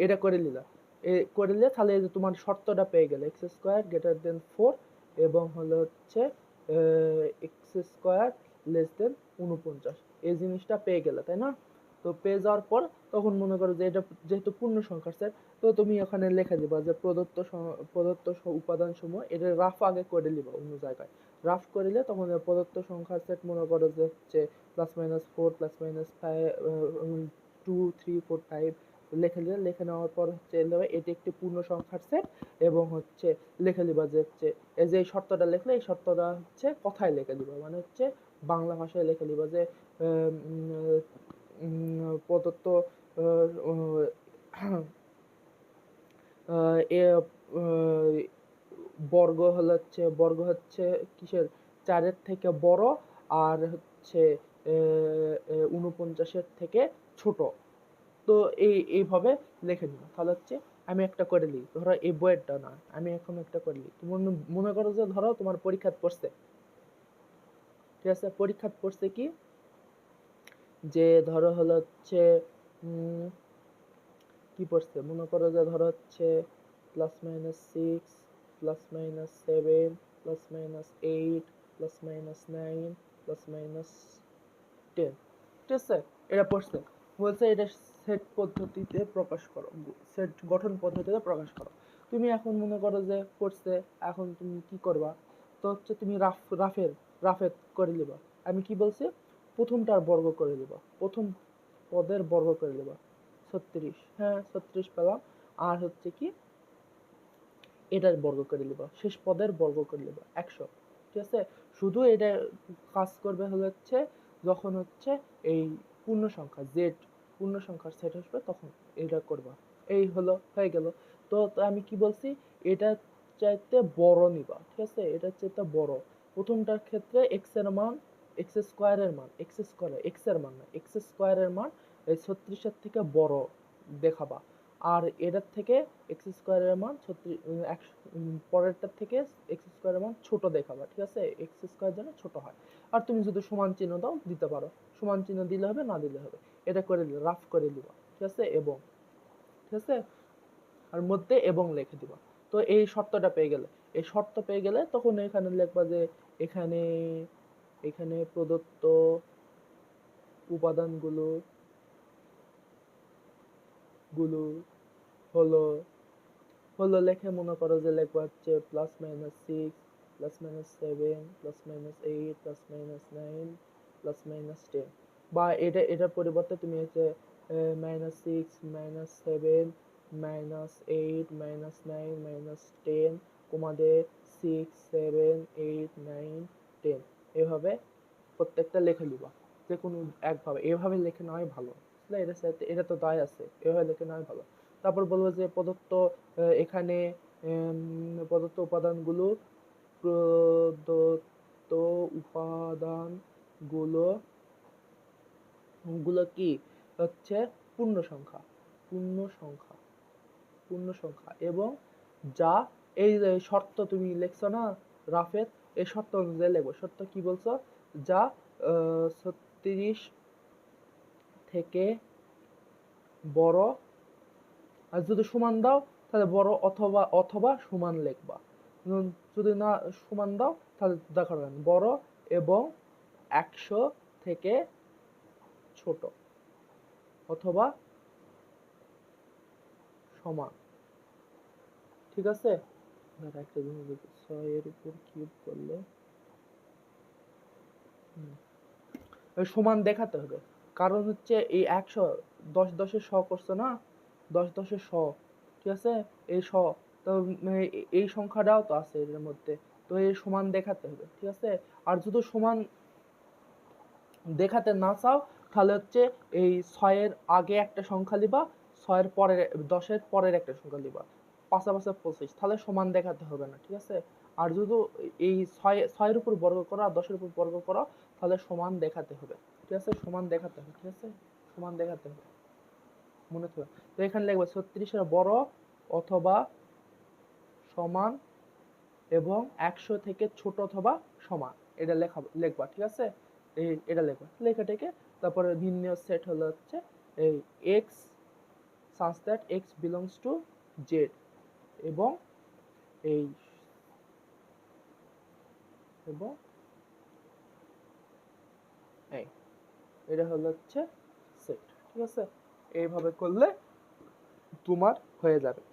এটা করে নিলা, করলে তাহলে এই যে তোমার শর্তটা পেয়ে গেলে এক্স স্কোয়ার গ্রেটার দেন 4 এবং হলো হচ্ছে এক্স স্কোয়ার লেস দেন 49, এই জিনিসটা পেয়ে গেলে, তাই না? তো পেয়ে যাওয়ার পর তখন মনে করো যে এটা যেহেতু পূর্ণ সংখ্যার সেট, তো তুমি এখানে লিখে দিবা যে প্রদত্ত উপাদান সমূহ, এটা রাফ আগে করে নিবা অন্য জায়গায়। রাফ করলে তখন প্রদত্ত সংখ্যার সেট মনে করো যে হচ্ছে +-4 +-5 2 3 4 5 লিখে নিলে, লিখে নেওয়ার পর হচ্ছে এটি একটি পূর্ণ সংখ্যার সেট এবং হচ্ছে লিখে দিবা যে হচ্ছে এই যে শর্তটা লিখলে এই শর্তটা হচ্ছে কথায় লিখে দিবা, মানে হচ্ছে বাংলা ভাষায় লিখে দিবা যে প্রদত্ত বর্গ হচ্ছে কিসের, 4-এর থেকে বড় আর হচ্ছে 49-এর থেকে ছোট। তো এইভাবে লিখে নিব। তাহলে হচ্ছে আমি একটা করে নিই, ধরো এই বইয়েরটা না, আমি এখন একটা করে নিই। তুমি মনে করো যে ধরো তোমার পরীক্ষায় পড়ছে, ঠিক আছে, পরীক্ষায় পড়ছে কি যে ধরো হলো হচ্ছে কি পড়ছে, মনে করো যে ধরো হচ্ছে +-6 +-7 +-8 +-9 +-10, ঠিক আছে, এটা পড়ছে। বলছে এটা সেট পদ্ধতিতে প্রকাশ করো, সেট গঠন পদ্ধতিতে প্রকাশ করো। তুমি এখন মনে করো যে পড়ছে, এখন তুমি কি করবা, তো হচ্ছে তুমি রাফে করে নিবা। আমি কি বলছি, প্রথমটার বর্গ করে নিবা, প্রথম পদের বর্গ করে নিবা, 36, হ্যাঁ 36 পেলাম। আর হচ্ছে কি এটার বর্গ করে নিবা, শেষ পদের বর্গ করে নিবা 100, ঠিক আছে। শুধু এটা কাজ করবে হচ্ছে যখন হচ্ছে এই পূর্ণ সংখ্যা জেড পূর্ণ সংখ্যার সেট আসবে তখন এটা করবা। এই হলো হয়ে গেল। তো আমি কি বলছি, এটা চাইতে বড় নিবা, ঠিক আছে, এটা চাইতে বড়। প্রথমটার ক্ষেত্রে এক্স এর মান, এক্স স্কোয়ারের মান, এক্স এর মান না, এক্স স্কোয়ারের মান এই 36-এর থেকে বড় দেখাবা। আর এটার থেকে এক্স স্কোয়ারের মান 36, পরেরটার থেকে এক্স স্কোয়ারের মান ছোট দেখাবা, ঠিক আছে, এক্স স্কোয়ার যেন ছোট হয়। আর তুমি যদি সমান চিহ্ন দাও দিতে পারো, সমান চিহ্ন দিলে হবে না দিলে হবে, এটা করে দিলে রাফ করে দিবা, ঠিক আছে, এবং ঠিক আছে, আর মধ্যে এবং লিখে দিবা। তো এই শর্তটা পেয়ে গেলে, এই শর্ত পেয়ে গেলে তখন এখানে লিখবা যে এখানে এখানে প্রদত্ত উপাদানগুলো হলো লেখে মনে করো যে লিখবা হচ্ছে +-6 +-7 +-8 +-9 +-10, বা এটার পরিবর্তে তুমি হচ্ছে -6 -7 -8 -9 -10 কমাদে 6 7 8 9 10, এভাবে প্রত্যেকটা লিখে নিবা, যে কোনো একভাবে, এভাবে লিখে নেওয়াই ভালো। এটা তো দায় আছে, এভাবে লিখে নেওয়াই ভালো। তারপর বলবো যে প্রদত্ত এখানে প্রদত্ত উপাদানগুলো প্রদত্ত উপাদানগুলো গুলো কি হচ্ছে পূর্ণ সংখ্যা, পূর্ণ সংখ্যা, পূর্ণ সংখ্যা, এবং যা এই যে শর্ত তুমি লিখছো না রাফের, এই শর্ত অনুযায়ী লিখবো। শর্ত কি বলছো, যা 36 থেকে বড়, আর যদি সমান দাও তাহলে বড় অথবা সমান লিখবা, যদি না সমান দাও তাহলে দেখা যাবে বড় এবং 100 থেকে ছোট অথবা সমান, ঠিক আছে। একটা জিনিস দেখি, 6 এর উপর কিউব করলে সমান দেখাতে হবে, কারণ হচ্ছে এই 100 10 শ করছে না, 10 শ, ঠিক আছে, এই শ, তো এই সংখ্যাটাও তো আছে এর মধ্যে, তো এই সমান দেখাতে হবে, ঠিক আছে। আর যদি সমান দেখাতে না চাও তাহলে হচ্ছে এই 6 এর আগে একটা সংখ্যা লিবা, 6 এর পরে 10 এর পরের একটা সংখ্যা লিবা, 5 5 25, তাহলে সমান দেখাতে হবে না, ঠিক আছে। আর যদি এই 6 এর উপর বর্গ করো আর 10 এর উপর বর্গ করো তাহলে সমান দেখাতে হবে, ঠিক আছে, সমান দেখাতে হবে, ঠিক আছে, সমান দেখাতে হবে, মনে থাকবে। তো এখানে লিখবে 36 এর বড় অথবা সমান এবং 100 থেকে ছোট অথবা সমান, এটা লিখবা, ঠিক আছে, এটা লিখবা, লেখা থেকে তারপরে নির্ণয় সেট হলো হচ্ছে এই x such that x belongs to Z এবং এই এবং এই এটা হচ্ছে সেট। ঠিক আছে, এইভাবে করলে তোমার হয়ে যাবে।